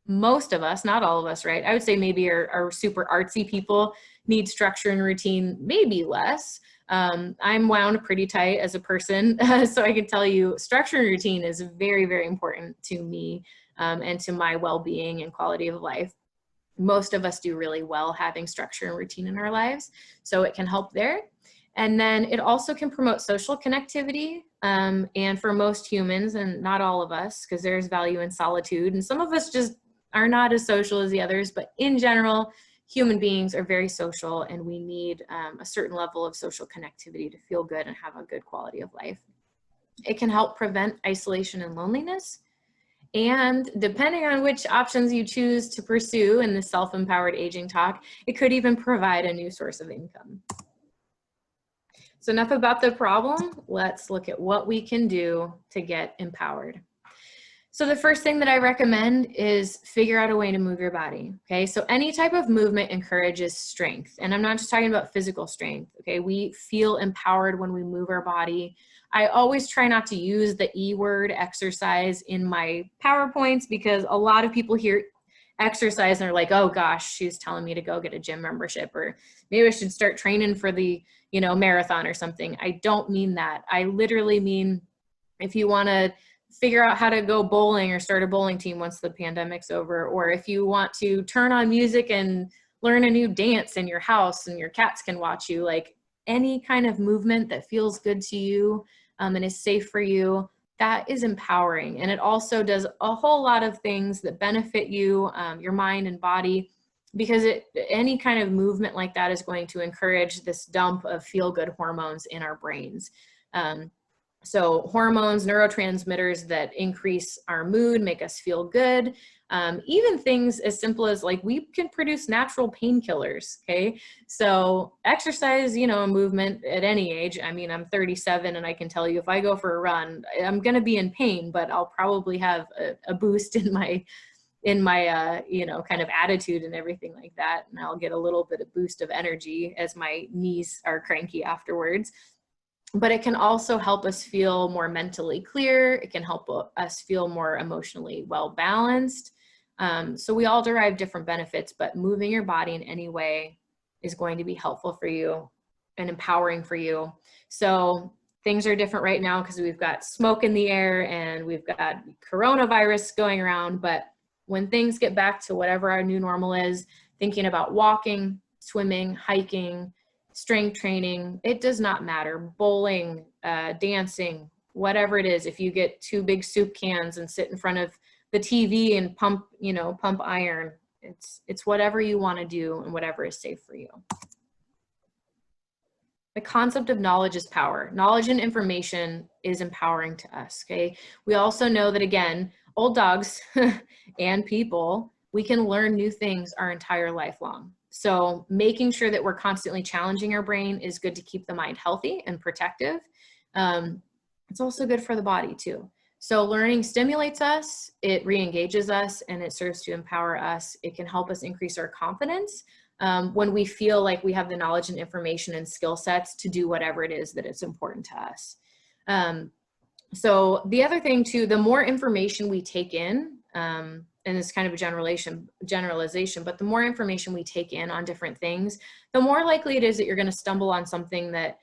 most of us, not all of us, right? I would say maybe our super artsy people need structure and routine, maybe less. I'm wound pretty tight as a person, so I can tell you structure and routine is very, very important to me and to my well-being and quality of life. Most of us do really well having structure and routine in our lives, so it can help there. And then it also can promote social connectivity. And for most humans, and not all of us, because there's value in solitude, and some of us just are not as social as the others, but in general, human beings are very social, and we need a certain level of social connectivity to feel good and have a good quality of life. It can help prevent isolation and loneliness. And depending on which options you choose to pursue in the self-empowered aging talk, it could even provide a new source of income. So enough about the problem. Let's look at what we can do to get empowered. So the first thing that I recommend is figure out a way to move your body, okay? So any type of movement encourages strength, and I'm not just talking about physical strength, okay? We feel empowered when we move our body. I always try not to use the E word, exercise, in my PowerPoints, because a lot of people hear exercise and they're like, oh gosh, she's telling me to go get a gym membership, or maybe I should start training for the, marathon or something. I don't mean that. I literally mean if you want to figure out how to go bowling or start a bowling team once the pandemic's over, or if you want to turn on music and learn a new dance in your house and your cats can watch you, like any kind of movement that feels good to you and is safe for you, that is empowering. And it also does a whole lot of things that benefit you, your mind and body, because any kind of movement like that is going to encourage this dump of feel-good hormones in our brains. So hormones, neurotransmitters that increase our mood, make us feel good. Even things as simple as like we can produce natural painkillers, okay? So exercise, movement at any age. I mean, I'm 37 and I can tell you if I go for a run, I'm gonna be in pain, but I'll probably have a boost in my kind of attitude and everything like that. And I'll get a little bit of boost of energy as my knees are cranky afterwards. But it can also help us feel more mentally clear. It can help us feel more emotionally well-balanced. So we all derive different benefits, but moving your body in any way is going to be helpful for you and empowering for you. So things are different right now because we've got smoke in the air and we've got coronavirus going around. But when things get back to whatever our new normal is, thinking about walking, swimming, hiking, strength training, it does not matter. Bowling, dancing, whatever it is. If you get 2 big soup cans and sit in front of the TV and pump iron, it's whatever you want to do and whatever is safe for you. The concept of knowledge is power. Knowledge and information is empowering to us, okay? We also know that, again, old dogs and people, we can learn new things our entire life long. So making sure that we're constantly challenging our brain is good to keep the mind healthy and protective. It's also good for the body too. So learning stimulates us, it re-engages us, and it serves to empower us. It can help us increase our confidence when we feel like we have the knowledge and information and skill sets to do whatever it is that it's important to us. So the other thing too, the more information we take in, and it's kind of a generalization, but the more information we take in on different things, the more likely it is that you're going to stumble on something that,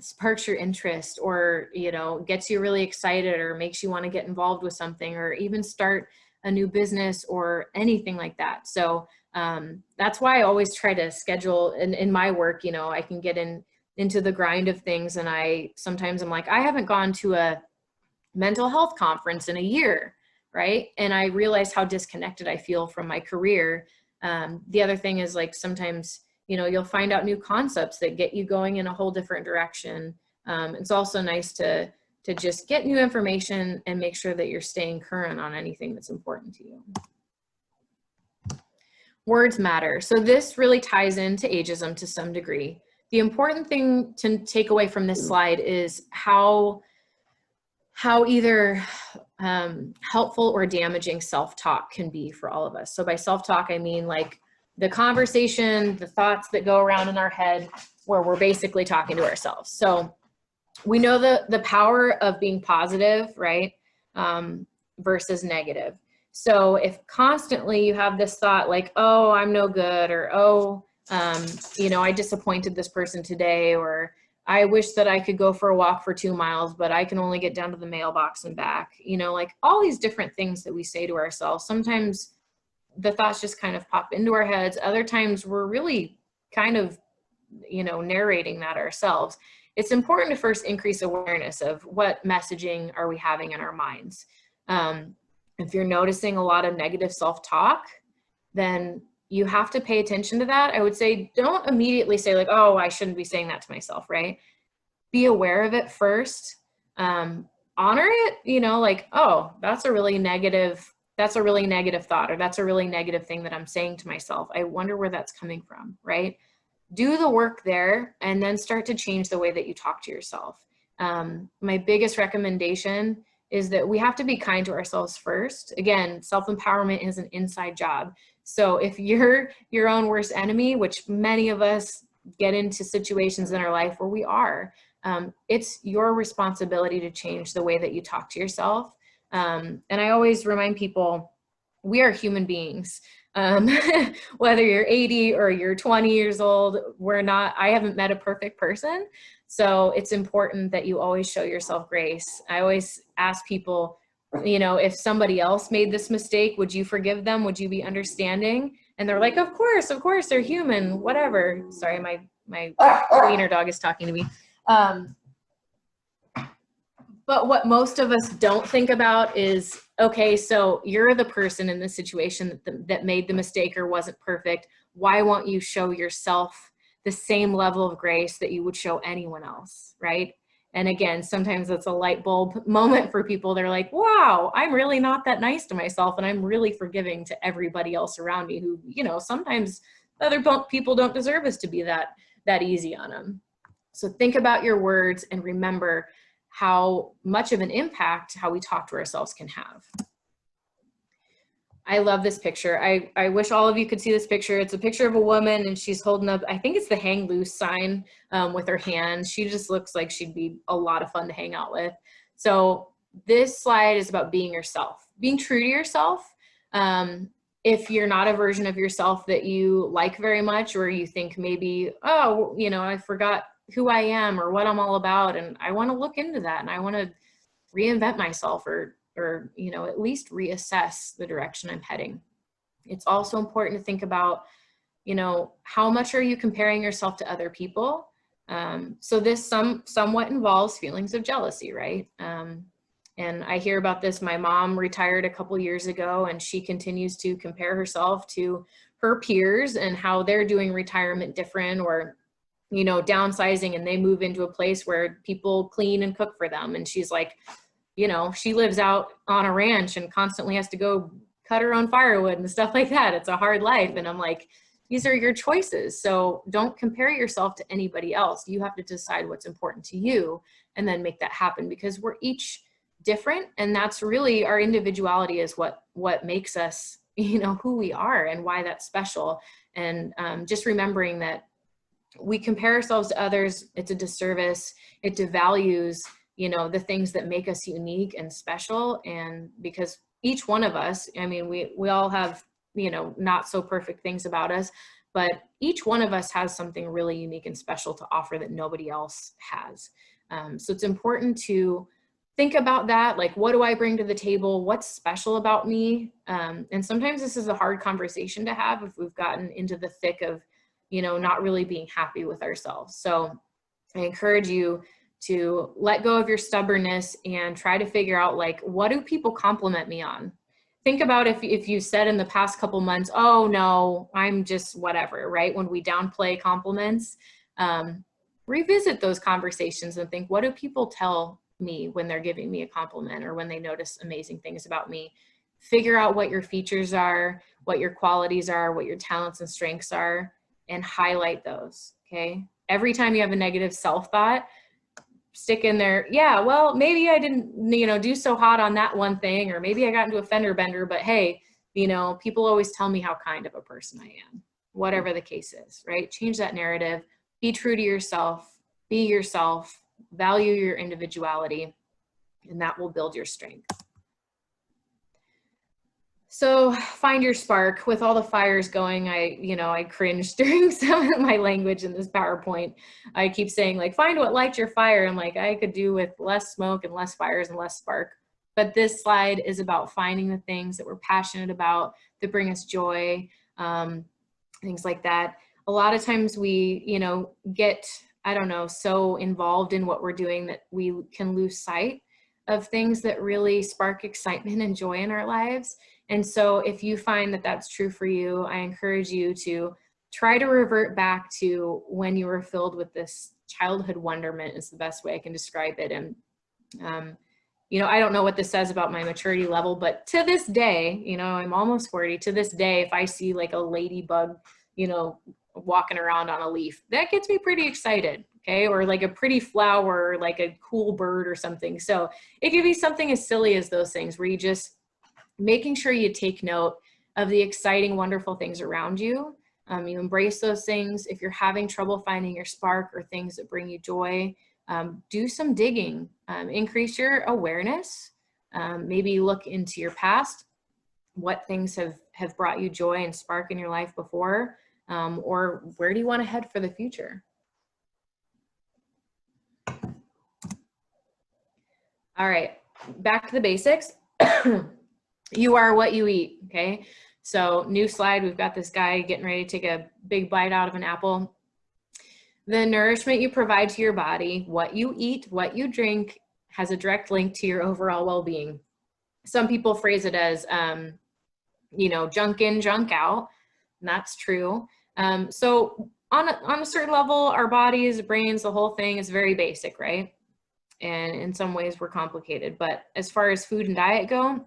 sparks your interest, or, gets you really excited, or makes you want to get involved with something, or even start a new business or anything like that. So that's why I always try to schedule in my work, I can get into the grind of things. And sometimes I'm like, I haven't gone to a mental health conference in a year. Right? And I realize how disconnected I feel from my career. The other thing is, like, sometimes, you'll find out new concepts that get you going in a whole different direction. It's also nice to just get new information and make sure that you're staying current on anything that's important to you. Words matter. So this really ties into ageism to some degree. The important thing to take away from this slide is how either helpful or damaging self-talk can be for all of us. So by self-talk, I mean like the conversation, the thoughts that go around in our head where we're basically talking to ourselves. So we know the power of being positive, right? Versus negative. So if constantly you have this thought like, oh, I'm no good, or, oh, I disappointed this person today, or I wish that I could go for a walk for 2 miles, but I can only get down to the mailbox and back, like all these different things that we say to ourselves. Sometimes the thoughts just kind of pop into our heads. Other times we're really kind of, narrating that ourselves. It's important to first increase awareness of what messaging are we having in our minds. If you're noticing a lot of negative self-talk, then you have to pay attention to that. I would say don't immediately say like, oh, I shouldn't be saying that to myself, right? Be aware of it first. Honor it, like, oh, that's a really negative thought, or that's a really negative thing that I'm saying to myself. I wonder where that's coming from, right? Do the work there and then start to change the way that you talk to yourself. My biggest recommendation is that we have to be kind to ourselves first. Again, self-empowerment is an inside job. So if you're your own worst enemy, which many of us get into situations in our life where we are, it's your responsibility to change the way that you talk to yourself. And I always remind people, we are human beings. Whether you're 80 or you're 20 years old, I haven't met a perfect person. So it's important that you always show yourself grace. I always ask people, if somebody else made this mistake, would you forgive them? Would you be understanding? And they're like, of course, they're human, whatever. Sorry, my wiener dog is talking to me. But what most of us don't think about is, okay, so you're the person in this situation that made the mistake or wasn't perfect. Why won't you show yourself the same level of grace that you would show anyone else, right? And again, sometimes it's a light bulb moment for people. They're like, wow, I'm really not that nice to myself, and I'm really forgiving to everybody else around me who, sometimes other people don't deserve us to be that easy on them. So think about your words and remember how much of an impact how we talk to ourselves can have. I love this picture. I wish all of you could see this picture. It's a picture of a woman and she's holding up, I think it's the hang loose sign with her hands. She just looks like she'd be a lot of fun to hang out with. So this slide is about being yourself, being true to yourself. If you're not a version of yourself that you like very much, or you think maybe, oh, I forgot who I am or what I'm all about, and I want to look into that and I want to reinvent myself or at least reassess the direction I'm heading. It's also important to think about, how much are you comparing yourself to other people? So this somewhat involves feelings of jealousy, right? And I hear about this. My mom retired a couple years ago and she continues to compare herself to her peers and how they're doing retirement different, or downsizing, and they move into a place where people clean and cook for them. And she's like, she lives out on a ranch and constantly has to go cut her own firewood and stuff like that. It's a hard life. And I'm like, these are your choices. So don't compare yourself to anybody else. You have to decide what's important to you and then make that happen, because we're each different. And that's really our individuality is what makes us, who we are and why that's special. And just remembering that we compare ourselves to others, it's a disservice. It devalues, the things that make us unique and special. And because each one of us, we all have, not so perfect things about us, but each one of us has something really unique and special to offer that nobody else has. So it's important to think about that. Like, what do I bring to the table? What's special about me? And sometimes this is a hard conversation to have if we've gotten into the thick of, not really being happy with ourselves. So I encourage you to let go of your stubbornness and try to figure out, like, what do people compliment me on? Think about if you said in the past couple months, oh no, I'm just whatever, right? When we downplay compliments, revisit those conversations and think, what do people tell me when they're giving me a compliment or when they notice amazing things about me? Figure out what your features are, what your qualities are, what your talents and strengths are, and highlight those, okay? Every time you have a negative self-thought, stick in there, yeah, well, maybe I didn't, do so hot on that one thing, or maybe I got into a fender bender, but hey, people always tell me how kind of a person I am. whatever the case is, right? Change that narrative, be true to yourself, be yourself, value your individuality, and that will build your strength. So find your spark. With all the fires going, I cringed during some of my language in this PowerPoint. I keep saying like, find what lights your fire. I'm like, I could do with less smoke and less fires and less spark. But this slide is about finding the things that we're passionate about, that bring us joy, things like that. A lot of times we, get, so involved in what we're doing that we can lose sight of things that really spark excitement and joy in our lives. And so if you find that that's true for you, I encourage you to try to revert back to when you were filled with this childhood wonderment is the best way I can describe it. And, I don't know what this says about my maturity level, but to this day, I'm almost 40. To this day, if I see like a ladybug, walking around on a leaf, that gets me pretty excited. Okay. Or like a pretty flower, like a cool bird or something. So it could be something as silly as those things where you just making sure you take note of the exciting, wonderful things around you. You embrace those things. If you're having trouble finding your spark or things that bring you joy, do some digging, increase your awareness, maybe look into your past, what things have brought you joy and spark in your life before, or where do you want to head for the future? All right, back to the basics. You are what you eat, okay? So new slide, we've got this guy getting ready to take a big bite out of an apple. The nourishment you provide to your body, what you eat, what you drink, has a direct link to your overall well-being. Some people phrase it as, junk in, junk out, and that's true. So on a certain level, our bodies, brains, the whole thing is very basic, right? And in some ways we're complicated, but as far as food and diet go,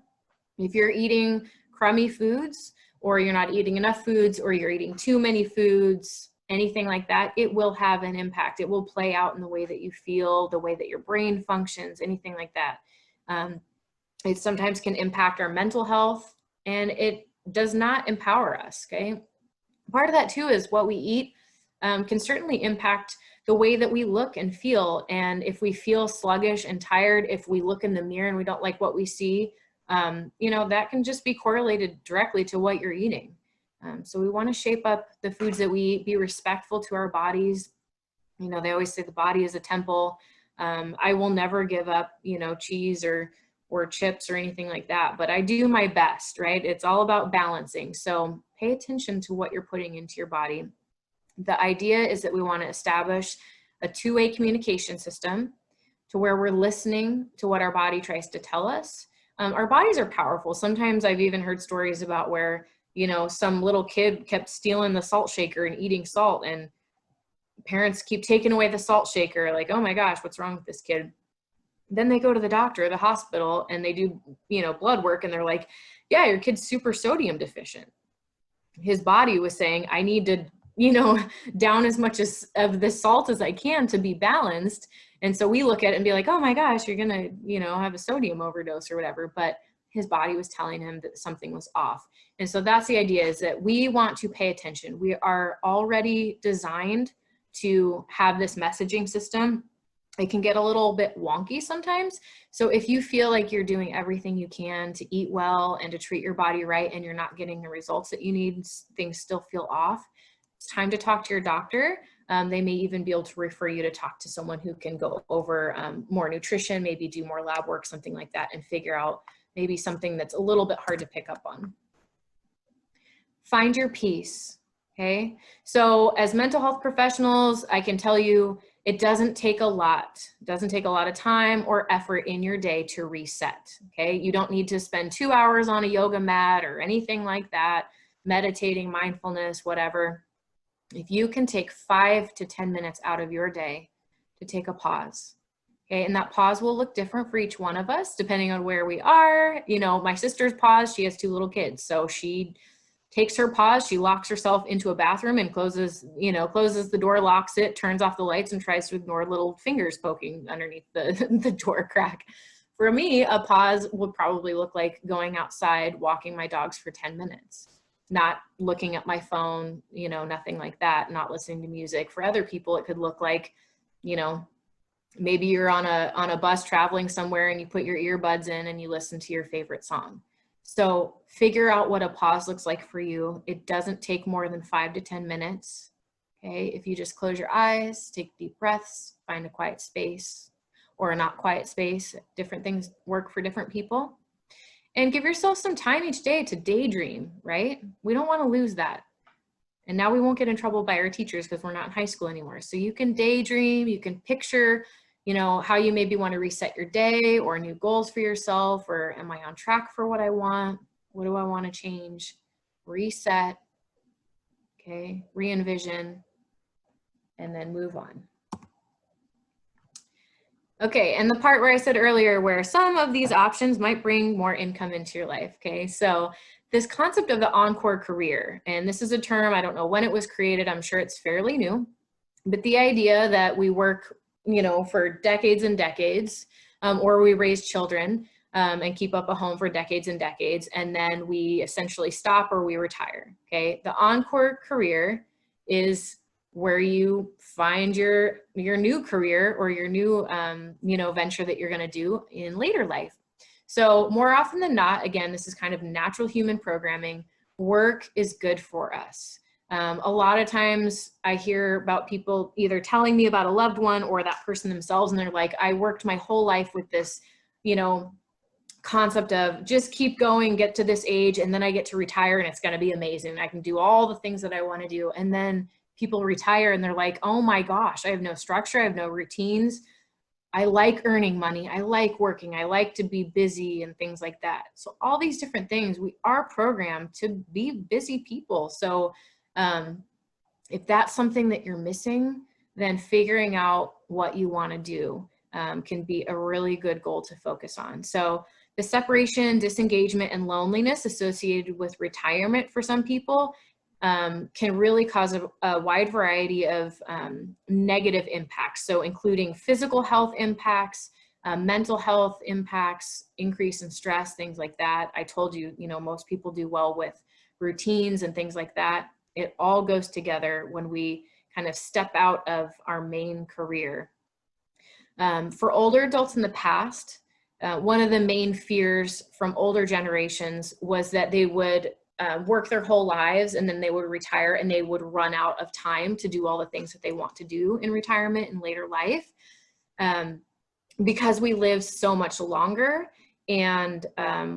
if you're eating crummy foods, or you're not eating enough foods, or you're eating too many foods, anything like that, it will have an impact. It will play out in the way that you feel, the way that your brain functions, anything like that. It sometimes can impact our mental health, and it does not empower us, okay? Part of that too is what we eat can certainly impact the way that we look and feel. And if we feel sluggish and tired, if we look in the mirror and we don't like what we see, that can just be correlated directly to what you're eating. So we want to shape up the foods that we eat, be respectful to our bodies. They always say the body is a temple. I will never give up, cheese or chips or anything like that, but I do my best, right? It's all about balancing. So pay attention to what you're putting into your body. The idea is that we want to establish a two-way communication system to where we're listening to what our body tries to tell us. Our bodies are powerful. Sometimes I've even heard stories about where, some little kid kept stealing the salt shaker and eating salt, and parents keep taking away the salt shaker, like, oh my gosh, what's wrong with this kid? Then they go to the doctor, the hospital, and they do, blood work, and they're like, yeah, your kid's super sodium deficient. His body was saying, I need to, down as much of the salt as I can to be balanced. And so we look at it and be like, oh my gosh, you're going to, have a sodium overdose or whatever. But his body was telling him that something was off. And so that's the idea, is that we want to pay attention. We are already designed to have this messaging system. It can get a little bit wonky sometimes. So if you feel like you're doing everything you can to eat well and to treat your body right, and you're not getting the results that you need, things still feel off, it's time to talk to your doctor. They may even be able to refer you to talk to someone who can go over more nutrition, maybe do more lab work, something like that, and figure out maybe something that's a little bit hard to pick up on. Find your peace, okay? So as mental health professionals, I can tell you it doesn't take a lot. It doesn't take a lot of time or effort in your day to reset, okay? You don't need to spend 2 hours on a yoga mat or anything like that, meditating, mindfulness, whatever. If you can take 5 to 10 minutes out of your day to take a pause, okay, and that pause will look different for each one of us, depending on where we are. My sister's pause, she has 2 little kids, so she takes her pause, she locks herself into a bathroom and closes the door, locks it, turns off the lights, and tries to ignore little fingers poking underneath the door crack. For me, a pause would probably look like going outside, walking my dogs for 10 minutes. not looking at my phone, you know, nothing like that, not listening to music. For other people, it could look like, you know, maybe you're on a bus traveling somewhere and you put your earbuds in and you listen to your favorite song. So figure out what a pause looks like for you. It doesn't take more than 5 to 10 minutes. Okay, if you just close your eyes, take deep breaths, find a quiet space or a not quiet space, different things work for different people. And give yourself some time each day to daydream, right? We don't want to lose that. And now we won't get in trouble by our teachers because we're not in high school anymore. So you can daydream, you can picture, you know, how you maybe want to reset your day or new goals for yourself, or am I on track for what I want? What do I want to change? Reset, okay, re-envision, and then move on. Okay, and the part where I said earlier where some of these options might bring more income into your life, okay? So this concept of the encore career, and this is a term, I don't know when it was created, I'm sure it's fairly new, but the idea that we work, you know, for decades and decades, or we raise children and keep up a home for decades and decades, and then we essentially stop or we retire, okay? The encore career is where you find your new career or your new, you know, venture that you're going to do in later life. So more often than not, again, this is kind of natural human programming. Work is good for us. A lot of times I hear about people either telling me about a loved one or that person themselves, and they're like, I worked my whole life with this, you know, concept of just keep going, get to this age, and then I get to retire and it's going to be amazing. I can do all the things that I want to do. And then people retire and they're like, oh my gosh, I have no structure, I have no routines. I like earning money, I like working, I like to be busy and things like that. So all these different things, we are programmed to be busy people. So if that's something that you're missing, then figuring out what you want to do can be a really good goal to focus on. So the separation, disengagement, and loneliness associated with retirement for some people can really cause a wide variety of negative impacts. So including physical health impacts, mental health impacts, increase in stress, things like that. I told you, you know, most people do well with routines and things like that. It all goes together when we kind of step out of our main career. For older adults in the past, one of the main fears from older generations was that they would work their whole lives and then they would retire and they would run out of time to do all the things that they want to do in retirement and later life, because we live so much longer and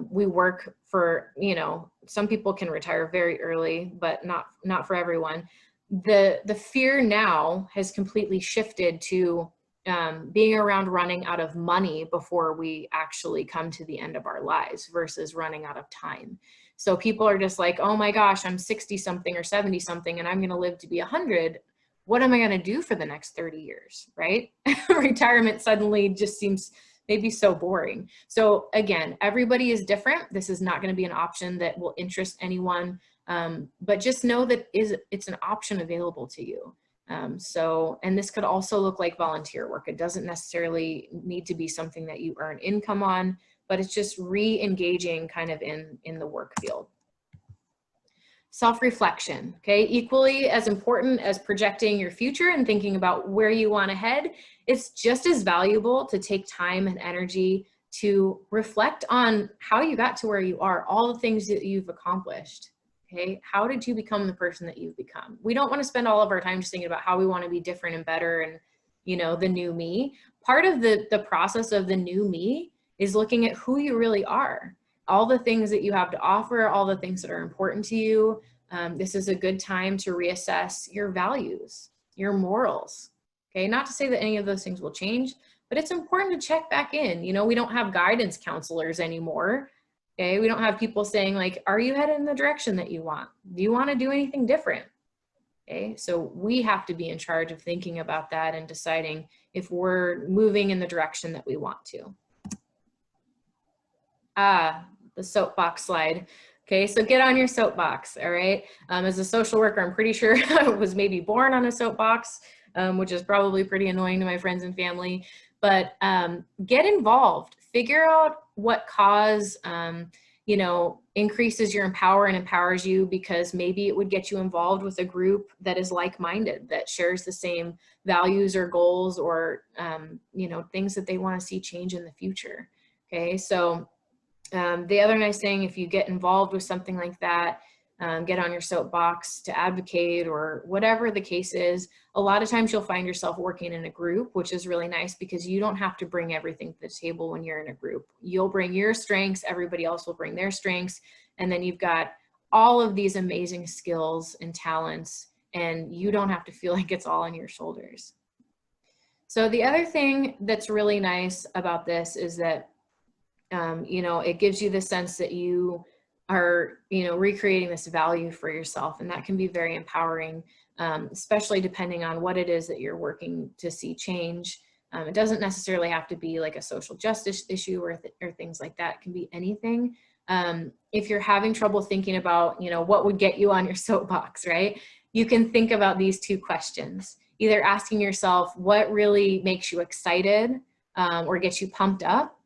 we work for, you know, some people can retire very early, but not for everyone. The fear now has completely shifted to being around running out of money before we actually come to the end of our lives versus running out of time. So people are just like, oh my gosh, I'm 60 something or 70 something and I'm going to live to be 100. What am I going to do for the next 30 years, right? Retirement suddenly just seems maybe so boring. So again, everybody is different. This is not going to be an option that will interest anyone, but just know that it's an option available to you. And this could also look like volunteer work. It doesn't necessarily need to be something that you earn income on, but it's just re-engaging kind of in the work field. Self-reflection, okay? Equally as important as projecting your future and thinking about where you want to head, it's just as valuable to take time and energy to reflect on how you got to where you are, all the things that you've accomplished, okay? How did you become the person that you've become? We don't want to spend all of our time just thinking about how we want to be different and better and, you know, the new me. Part of the process of the new me is looking at who you really are, all the things that you have to offer, all the things that are important to you. This is a good time to reassess your values, your morals. Okay, not to say that any of those things will change, but it's important to check back in. You know, we don't have guidance counselors anymore. Okay, we don't have people saying like, are you headed in the direction that you want? Do you want to do anything different? Okay, so we have to be in charge of thinking about that and deciding if we're moving in the direction that we want to. The soapbox slide. Okay, so get on your soapbox, all right? As a social worker, I'm pretty sure I was maybe born on a soapbox, which is probably pretty annoying to my friends and family, but get involved. Figure out what cause, you know, increases your empower and empowers you because maybe it would get you involved with a group that is like-minded, that shares the same values or goals or, you know, things that they want to see change in the future. Okay, so the other nice thing, if you get involved with something like that, get on your soapbox to advocate or whatever the case is, a lot of times you'll find yourself working in a group, which is really nice because you don't have to bring everything to the table when you're in a group. You'll bring your strengths, everybody else will bring their strengths, and then you've got all of these amazing skills and talents, and you don't have to feel like it's all on your shoulders. So the other thing that's really nice about this is that you know, it gives you the sense that you are, you know, recreating this value for yourself. And that can be very empowering, especially depending on what it is that you're working to see change. It doesn't necessarily have to be like a social justice issue or things like that. It can be anything. If you're having trouble thinking about, you know, what would get you on your soapbox, right? You can think about these two questions, either asking yourself what really makes you excited or gets you pumped up,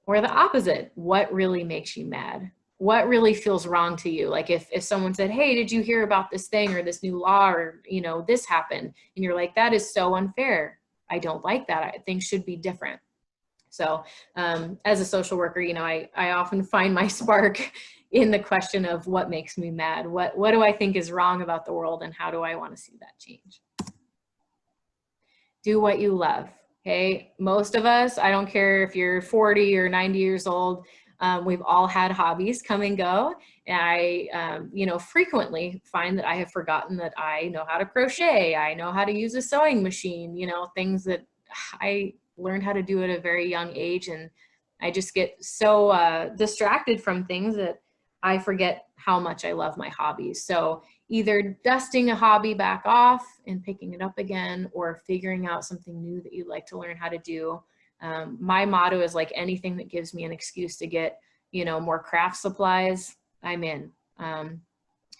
or the opposite, what really makes you mad? What really feels wrong to you? Like if someone said, hey, did you hear about this thing or this new law or, you know, this happened, and you're like, that is so unfair. I don't like that. Things should be different. So as a social worker, you know, I often find my spark in the question of what makes me mad? What do I think is wrong about the world, and how do I want to see that change? Do what you love. Okay, most of us, I don't care if you're 40 or 90 years old, we've all had hobbies come and go. And I, you know, frequently find that I have forgotten that I know how to crochet. I know how to use a sewing machine, you know, things that I learned how to do at a very young age. And I just get so distracted from things that I forget how much I love my hobbies. So either dusting a hobby back off and picking it up again, or figuring out something new that you'd like to learn how to do. My motto is like anything that gives me an excuse to get, you know, more craft supplies, I'm in.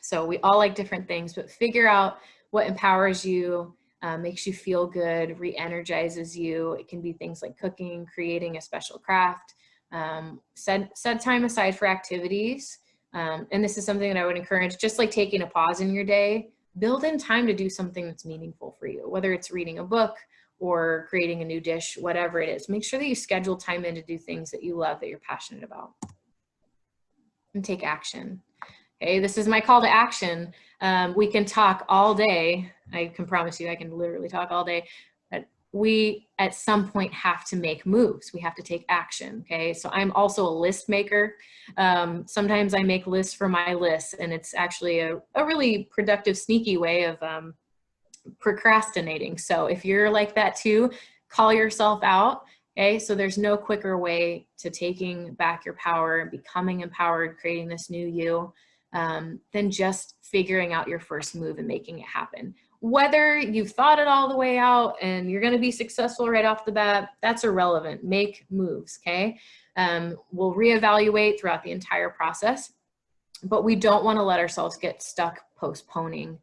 So we all like different things, but figure out what empowers you, makes you feel good, re-energizes you. It can be things like cooking, creating a special craft, set time aside for activities. And this is something that I would encourage, just like taking a pause in your day, build in time to do something that's meaningful for you, whether it's reading a book or creating a new dish, whatever it is. Make sure that you schedule time in to do things that you love, that you're passionate about. And take action. Okay, this is my call to action. We can talk all day. I can promise you I can literally talk all day. But we at some point have to make moves. We have to take action. Okay, so I'm also a list maker. Sometimes I make lists for my lists, and it's actually a really productive, sneaky way of procrastinating. So if you're like that too, call yourself out. Okay, so there's no quicker way to taking back your power, becoming empowered, creating this new you, than just figuring out your first move and making it happen. Whether you've thought it all the way out and you're going to be successful right off the bat, that's irrelevant. Make moves, okay? We'll reevaluate throughout the entire process, but we don't want to let ourselves get stuck postponing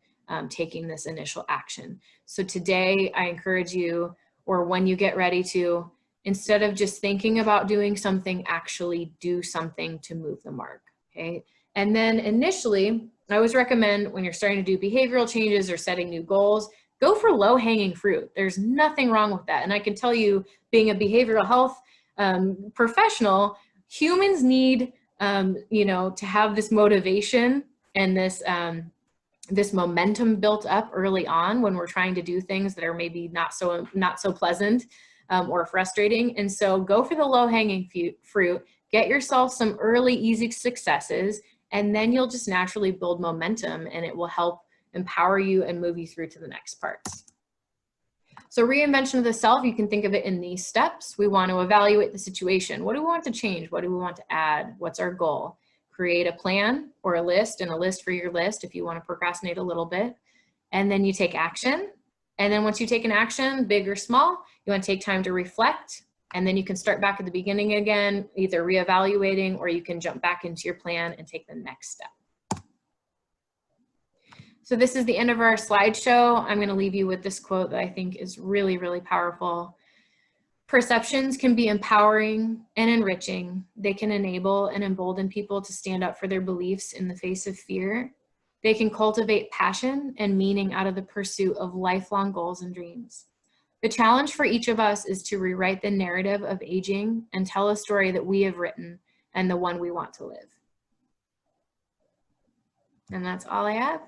taking this initial action. So today, I encourage you, or when you get ready to, instead of just thinking about doing something, actually do something to move the mark, okay? And then initially, I always recommend when you're starting to do behavioral changes or setting new goals, go for low-hanging fruit. There's nothing wrong with that. And I can tell you, being a behavioral health professional, humans need, you know, to have this motivation and this this momentum built up early on when we're trying to do things that are maybe not so pleasant or frustrating. And so go for the low-hanging fruit, get yourself some early easy successes, and then you'll just naturally build momentum, and it will help empower you and move you through to the next parts. So reinvention of the self, you can think of it in these steps. We want to evaluate the situation. What do we want to change? What do we want to add? What's our goal? Create a plan or a list, and a list for your list if you want to procrastinate a little bit. And then you take action. And then once you take an action, big or small, you want to take time to reflect. And then you can start back at the beginning again, either reevaluating, or you can jump back into your plan and take the next step. So this is the end of our slideshow. I'm going to leave you with this quote that I think is really, really powerful. Perceptions can be empowering and enriching. They can enable and embolden people to stand up for their beliefs in the face of fear. They can cultivate passion and meaning out of the pursuit of lifelong goals and dreams. The challenge for each of us is to rewrite the narrative of aging and tell a story that we have written and the one we want to live. And that's all I have.